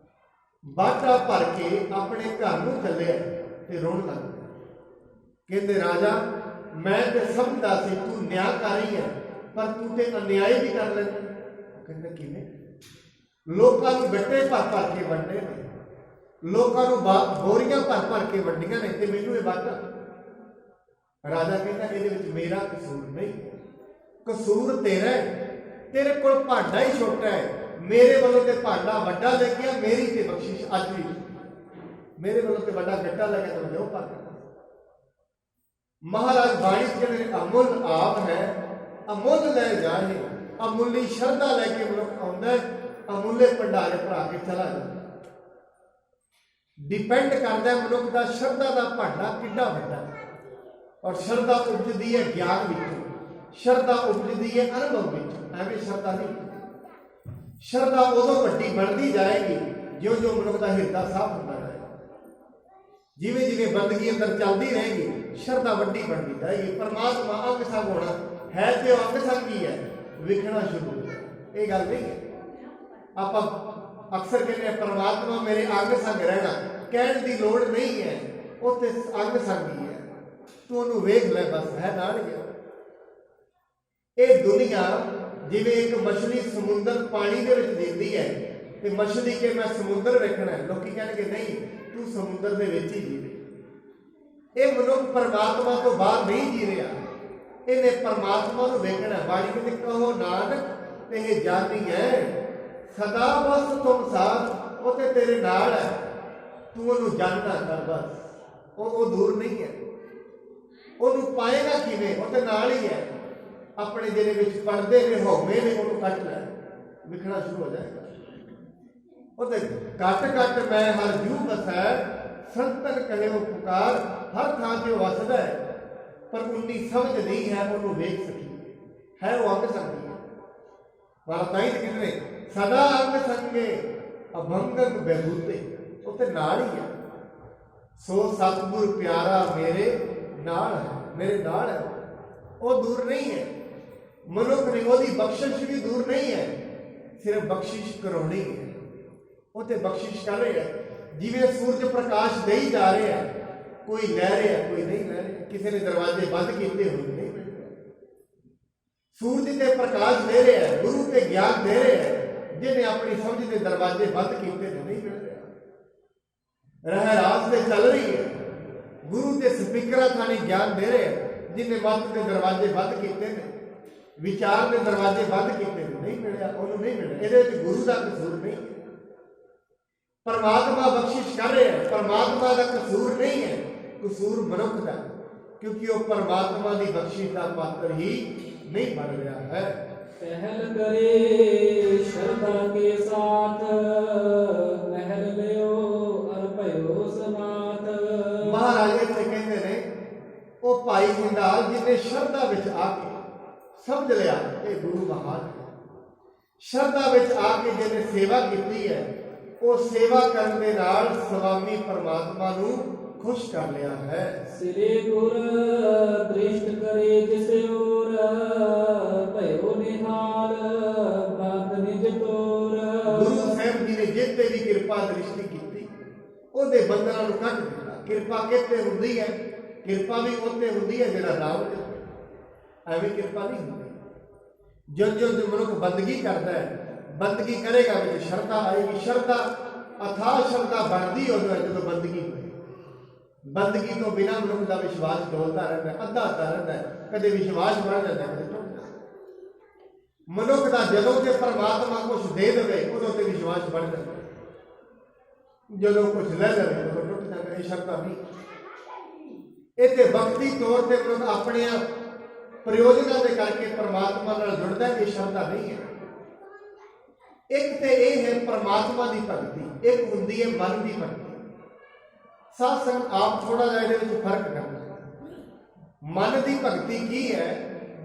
ਬਾਟਾ ਭਰ ਕੇ ਆਪਣੇ ਘਰ ਨੂੰ ਚੱਲਿਆ ਤੇ ਰੋਣ ਲੱਗ ਪਿਆ। ਕਹਿੰਦੇ ਰਾਜਾ ਮੈਂ ਤੇ ਸਮਝਦਾ ਸੀ ਤੂੰ ਨਿਆਂਕਾਰੀ ਹੈ, ਪਰ ਤੂੰ ਤੇ ਅਨਿਆਏ ਵੀ ਕਰ ਲੈਂਦਾ। ਕਹਿੰਦਾ ਕਿਵੇਂ? ਲੋਕਾਂ ਨੂੰ ਗੱਟੇ ਭਰ ਕੇ ਵੰਡੇ ਨੇ, ਲੋਕਾਂ ਨੂੰ ਬੋਰੀਆਂ ਭਰ ਕੇ ਵੰਡੀਆਂ ਨੇ, ਤੇ ਮੈਨੂੰ ਇਹ ਬਾਟਾ। ਰਾਜਾ ਕਹਿੰਦਾ ਇਹਦੇ ਵਿੱਚ ਮੇਰਾ ਕਸੂਰ ਨਹੀਂ, ਕਸੂਰ ਤੇਰਾ ਹੈ। ਤੇਰੇ ਕੋਲ ਭਾਂਡਾ ਹੀ ਛੋਟਾ ਹੈ, ਮੇਰੇ ਵੱਲੋਂ ਤੇ ਭਾਂਡਾ ਵੱਡਾ ਲੈ ਗਿਆ। ਮੇਰੀ ਤੇ ਬਖਸ਼ਿਸ਼ ਅੱਜ ਵੀ ਮੇਰੇ ਵੱਲੋਂ ਤੇ ਵੱਡਾ ਗੱਟਾ ਲੈ ਗਿਆ ਤਾਂ ਮੈਂ ਉਹ ਭਰ ਦਿੱਤਾ। ਮਹਾਰਾਜ ਬਾਣੀ ਕਹਿੰਦੇ ਅਮੁੱਲ ਆਪ ਹੈ ਅਮੁੱਲ ਲੈ ਜਾਣੇ। ਅਮੁੱਲੀ ਸ਼ਰਧਾ ਲੈ ਕੇ ਮਨੁੱਖ ਆਉਂਦਾ, ਅਮੁੱਲੇ ਭੰਡਾਰੇ ਭਰਾ ਕੇ ਚਲਾ ਜਾਂਦਾ। ਡਿਪੈਂਡ ਕਰਦਾ ਮਨੁੱਖ ਦਾ ਸ਼ਰਧਾ ਦਾ ਭਾਂਡਾ ਕਿੱਡਾ ਵੱਡਾ ਹੈ। ਔਰ ਸ਼ਰਧਾ ਉਪਜਦੀ ਹੈ ਗਿਆਨ ਵਿੱਚੋਂ, ਸ਼ਰਧਾ ਉਪਜਦੀ ਹੈ ਅਨੁਭਵ ਵਿੱਚ। ਐਵੇਂ ਸ਼ਰਧਾ ਨਹੀਂ। ਸ਼ਰਧਾ ਉਦੋਂ ਵੱਡੀ ਬਣਦੀ ਜਾਏਗੀ ਜਿਉਂ ਜਿਉਂ ਮਨੁੱਖ ਦਾ ਹਿਰਦਾ ਸਾਫ਼ ਹੁੰਦਾ ਜਾਏਗਾ। ਜਿਵੇਂ ਜਿਵੇਂ ਬੰਦਗੀ ਅੰਦਰ ਚੱਲਦੀ ਰਹੇਗੀ, ਸ਼ਰਧਾ ਵੱਡੀ ਬਣਦੀ ਜਾਏਗੀ। ਪਰਮਾਤਮਾ ਅੰਗ ਸੰਗ ਹੋਣਾ ਹੈ ਤੇ ਉਹ ਅੰਗ ਸੰਗ ਹੀ ਹੈ, ਵਿਖਣਾ ਸ਼ੁਰੂ ਹੋ ਜਾਏ। ਇਹ ਗੱਲ ਨਹੀਂ ਹੈ। ਆਪਾਂ ਅਕਸਰ ਕਹਿੰਦੇ ਆ ਪਰਮਾਤਮਾ ਮੇਰੇ ਅੰਗ ਸੰਗ ਰਹਿਣਾ, ਕਹਿਣ ਦੀ ਲੋੜ ਨਹੀਂ ਹੈ। ਉਹ ਤੇ ਅੰਗ ਸੰਗ ਹੀ ਹੈ, ਤੂੰ ਉਹਨੂੰ ਵੇਖ ਲੈ, ਬਸ ਹੈ ਨਾਲ ਗਿਆ। ਇਹ ਦੁਨੀਆ ਜਿਵੇਂ ਇੱਕ ਮਛਲੀ ਸਮੁੰਦਰ ਪਾਣੀ ਦੇ ਵਿੱਚ ਦਿਖਦੀ ਹੈ ਤੇ ਮਛਲੀ ਕੇ ਮੈਂ ਸਮੁੰਦਰ ਵੇਖਣਾ ਹੈ, ਲੋਕੀ ਕਹਿਣਗੇ ਨਹੀਂ ਤੂੰ ਸਮੁੰਦਰ ਦੇ ਵਿੱਚ ਹੀ ਜੀ ਰਿਹਾ। ਇਹ ਮਨੁੱਖ ਪਰਮਾਤਮਾ ਤੋਂ ਬਾਹਰ ਨਹੀਂ ਜੀ ਰਿਹਾ, ਇਹਨੇ ਪਰਮਾਤਮਾ ਨੂੰ ਵੇਖਣਾ। ਬਾਣੀ ਕਹਿੰਦੇ ਕਹੋ ਨਾਨਕ ਇਹ ਜਾਨੀ ਹੈ ਸਦਾ ਬਸ ਤੁਮ ਸਾਥ, ਉਹ ਤੇ ਤੇਰੇ ਨਾਲ ਹੈ, ਤੂੰ ਉਹਨੂੰ ਜਾਣਨਾ ਕਰ ਬਸ। ਉਹ ਦੂਰ ਨਹੀਂ ਹੈ। ਉਹਨੂੰ ਪਾਏਗਾ ਕਿਵੇਂ? ਉਹ ਤੇ ਨਾਲ ਹੀ ਹੈ। ਆਪਣੇ ਜਿਹਦੇ ਵਿੱਚ ਪਰਦੇ ਨੇ, ਹਉਮੈ ਨੇ, ਉਹਨੂੰ ਕੱਟ ਲੈ, ਵਿਖਣਾ ਸ਼ੁਰੂ ਹੋ ਜਾਏਗਾ। ਉਹ ਤੇ ਘੱਟ ਘੱਟ ਮੈਂ ਹਰ ਜੂ ਬਸੈ, ਸੰਤਨ ਕਹੇ ਉਹ ਪੁਕਾਰ, ਹਰ ਥਾਂ ਤੇ ਉਹ ਵਸਦਾ ਹੈ, ਪਰ ਉਨੀ ਸਮਝ ਨਹੀਂ ਹੈ ਉਹਨੂੰ ਵੇਖ ਸਕੀ ਹੈ। ਉਹ ਅੰਗ ਸੰਗੀ ਹੈ। ਪਰ ਤਾਂ ਹੀ ਕਿਤੇ ਸਦਾ ਅੰਗ ਸੰਗੇ ਅਭੰਗਕ ਬਹਿਬੂਤੇ, ਉਹ ਤੇ ਨਾਲ ਹੀ ਹੈ। ਸੋ ਸਤਿਗੁਰ ਪਿਆਰਾ ਮੇਰੇ ਨਾਲ ਹੈ, ਮੇਰੇ ਨਾਲ ਹੈ। ਉਹ ਦੂਰ ਨਹੀਂ ਹੈ। ਮਨੁੱਖ ਨੇ ਉਹਦੀ ਬਖਸ਼ਿਸ਼ ਵੀ ਦੂਰ ਨਹੀਂ ਹੈ, ਸਿਰਫ ਬਖਸ਼ਿਸ਼ ਕਰਾਉਣੀ ਹੈ। ਉਹ ਤੇ ਬਖਸ਼ਿਸ਼ ਕਰ ਰਿਹਾ। ਜਿਵੇਂ ਸੂਰਜ ਪ੍ਰਕਾਸ਼ ਦੇਈ ਜਾ ਰਿਹਾ, ਕੋਈ ਲੈ ਰਿਹਾ, ਕੋਈ ਨਹੀਂ ਲੈ ਰਿਹਾ। ਕਿਸੇ ਨੇ ਦਰਵਾਜ਼ੇ ਬੰਦ ਕੀਤੇ ਹੋਏ ਨਹੀਂ ਮਿਲ ਰਿਹਾ। ਸੂਰਜ ਤੇ ਪ੍ਰਕਾਸ਼ ਦੇ ਰਿਹਾ, ਗੁਰੂ ਤੇ ਗਿਆਨ ਦੇ ਰਿਹਾ। ਜਿਹਨੇ ਆਪਣੀ ਸਮਝ ਦੇ ਦਰਵਾਜ਼ੇ ਬੰਦ ਕੀਤੇ ਨੇ ਨਹੀਂ ਮਿਲ ਰਿਹਾ। ਰਹਿ ਰਾਸ ਤੇ ਚੱਲ ਰਹੀ ਹੈ, ਗੁਰੂ ਤੇ ਸਪੀਕਰਾਂ ਥਾਣੀ ਗਿਆਨ ਦੇ ਰਿਹਾ। ਜਿਹਨੇ ਮਤ ਦੇ ਦਰਵਾਜ਼ੇ ਬੰਦ ਕੀਤੇ ਨੇ, ਵਿਚਾਰ ਦੇ ਦਰਵਾਜ਼ੇ ਬੰਦ ਕੀਤੇ ਨੇ, ਨਹੀਂ ਮਿਲਿਆ, ਉਹਨੂੰ ਨਹੀਂ ਮਿਲਿਆ। ਇਹਦੇ ਵਿੱਚ ਗੁਰੂ ਦਾ ਕਸੂਰ ਨਹੀਂ ਹੈ। ਪਰਮਾਤਮਾ ਬਖਸ਼ਿਸ਼ ਕਰ ਰਿਹਾ ਹੈ, ਪਰਮਾਤਮਾ ਦਾ ਕਸੂਰ ਨਹੀਂ ਹੈ, ਕਸੂਰ ਮਨੁੱਖ ਦਾ, ਕਿਉਂਕਿ ਉਹ ਪਰਮਾਤਮਾ ਦੀ ਬਖਸ਼ਿਸ਼ ਦਾ ਪਾਤਰ ਹੀ ਨਹੀਂ ਬਣ ਰਿਹਾ ਹੈ। ਪਹਿਲ ਕਰੇ ਸ਼ਰਧਾ ਕੇ ਸਾਥ, ਮਹਿਲ ਲਿਓ ਅਰ ਭਇਓ ਸਨਾਥ। ਮਹਾਰਾਜ ਇੱਥੇ ਕਹਿੰਦੇ ਨੇ ਉਹ ਭਾਈ ਜਿੰਦਾਲ ਜਿਹਨੇ ਸ਼ਰਧਾ ਵਿੱਚ ਆ ਕੇ ਸਮਝ ਲਿਆ ਇਹ ਗੁਰੂ ਮਹਾਨ ਹੈ। ਸ਼ਰਧਾ ਵਿੱਚ ਆ ਕੇ ਜਿਹਨੇ ਸੇਵਾ ਕੀਤੀ ਹੈ, ਉਹ ਸੇਵਾ ਕਰਨ ਦੇ ਨਾਲ ਸਵਾਮੀ ਪਰਮਾਤਮਾ ਨੂੰ ਖੁਸ਼ ਕਰ ਲਿਆ ਹੈ। ਸਿਰੇ ਗੁਰ ਦ੍ਰਿਸ਼ਟ ਕਰੇ ਜਿਸ ਔਰ, ਭਇਓ ਨਿਹਾਲ ਬੰਦ ਨਿਜ ਤੋਰ। ਗੁਰੂ ਸਾਹਿਬ ਜੀ ਨੇ ਜਿਸ ਤੇ ਵੀ ਕਿਰਪਾ ਦ੍ਰਿਸ਼ਟੀ ਕੀਤੀ, ਉਹਦੇ ਬੰਧਨਾਂ ਨੂੰ ਕੱਢ ਦਿੱਤਾ। ਕਿਰਪਾ ਕਿਤੇ ਹੁੰਦੀ ਹੈ? ਕਿਰਪਾ ਵੀ ਉੱਤੇ ਹੁੰਦੀ ਹੈ ਜਿਹੜਾ ਨਾਮ ਜਪੇ। ਐਵੇਂ ਕਿਰਪਾ ਨਹੀਂ ਹੁੰਦੀ। ਜਦੋਂ ਮਨੁੱਖ ਬੰਦਗੀ ਕਰਦਾ ਹੈ, ਬੰਦਗੀ ਕਰੇਗਾ ਵਿੱਚ ਸ਼ਰਧਾ ਆਏਗੀ। ਸ਼ਰਧਾ ਅਥਾਹ ਸ਼ਰਧਾ ਬਣਦੀ ਉਦੋਂ ਹੈ ਜਦੋਂ ਬੰਦਗੀ ਹੋਏ। ਬੰਦਗੀ ਤੋਂ ਬਿਨਾਂ ਮਨੁੱਖ ਦਾ ਵਿਸ਼ਵਾਸ ਡੋਲਦਾ ਰਹਿੰਦਾ, ਅੱਧਾ ਅੱਧਾ ਰਹਿੰਦਾ, ਕਦੇ ਵਿਸ਼ਵਾਸ ਬਣ ਜਾਂਦਾ, ਕਦੇ ਟੁੱਟ ਜਾਂਦਾ। ਮਨੁੱਖ ਦਾ ਜਦੋਂ ਤੇ ਪਰਮਾਤਮਾ ਕੁਛ ਦੇ ਦੇਵੇ ਉਦੋਂ ਤੇ ਵਿਸ਼ਵਾਸ ਬਣ ਜਾਂਦਾ, ਜਦੋਂ ਕੁਛ ਲੈ ਲਵੇ ਉਦੋਂ ਟੁੱਟ ਜਾਂਦਾ। ਇਹ ਸ਼ਰਧਾ ਨਹੀਂ। ਇਹ ਤੇ ਵਕਤੀ ਤੌਰ ਤੇ ਮਨੁੱਖ ਆਪਣੇ ਪ੍ਰਯੋਜਨਾਂ ਦੇ ਕਰਕੇ ਪਰਮਾਤਮਾ ਨਾਲ ਜੁੜਦਾ, ਇਹ ਸ਼ਰਧਾ ਨਹੀਂ ਹੈ। ਇੱਕ ਤੇ ਇਹ ਹੈ ਪਰਮਾਤਮਾ ਦੀ ਭਗਤੀ, ਇੱਕ ਹੁੰਦੀ ਹੈ ਮਨ ਦੀ ਭਗਤੀ। ਸਾਧ ਸੰਗਤ ਆਪ ਥੋੜਾ ਜਿਹਾ ਇਹਦੇ ਵਿੱਚ ਫਰਕ ਕਰਨਾ। ਮਨ ਦੀ ਭਗਤੀ ਕੀ ਹੈ?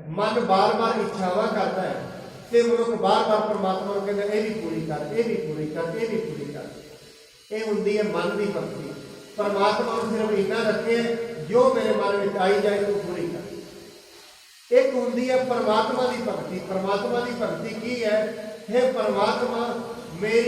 ਮਨ ਬਾਰ-ਬਾਰ ਇੱਛਾਵਾਂ ਕਰਦਾ ਹੈ ਤੇ ਮਨੁੱਖ ਬਾਰ-ਬਾਰ ਪਰਮਾਤਮਾ ਨੂੰ ਕਹਿੰਦਾ ਇਹ ਵੀ ਪੂਰੀ ਕਰ, ਇਹ ਵੀ ਪੂਰੀ ਕਰ, ਇਹ ਵੀ ਪੂਰੀ ਕਰ। ਇਹ ਹੁੰਦੀ ਹੈ ਮਨ ਦੀ ਭਗਤੀ। ਪਰਮਾਤਮਾ ਨੂੰ ਸਿਰਫ ਇੰਨਾ ਰੱਖੇ ਜੋ ਮੇਰੇ ਮਨ ਵਿੱਚ ਆਈ ਜਾਏ ਤੂੰ ਪੂਰੀ ਕਰ। ਇੱਕ ਹੁੰਦੀ ਹੈ ਪਰਮਾਤਮਾ ਦੀ ਭਗਤੀ। ਪਰਮਾਤਮਾ ਦੀ ਭਗਤੀ ਕੀ ਹੈ? हे परमात्मा मेरी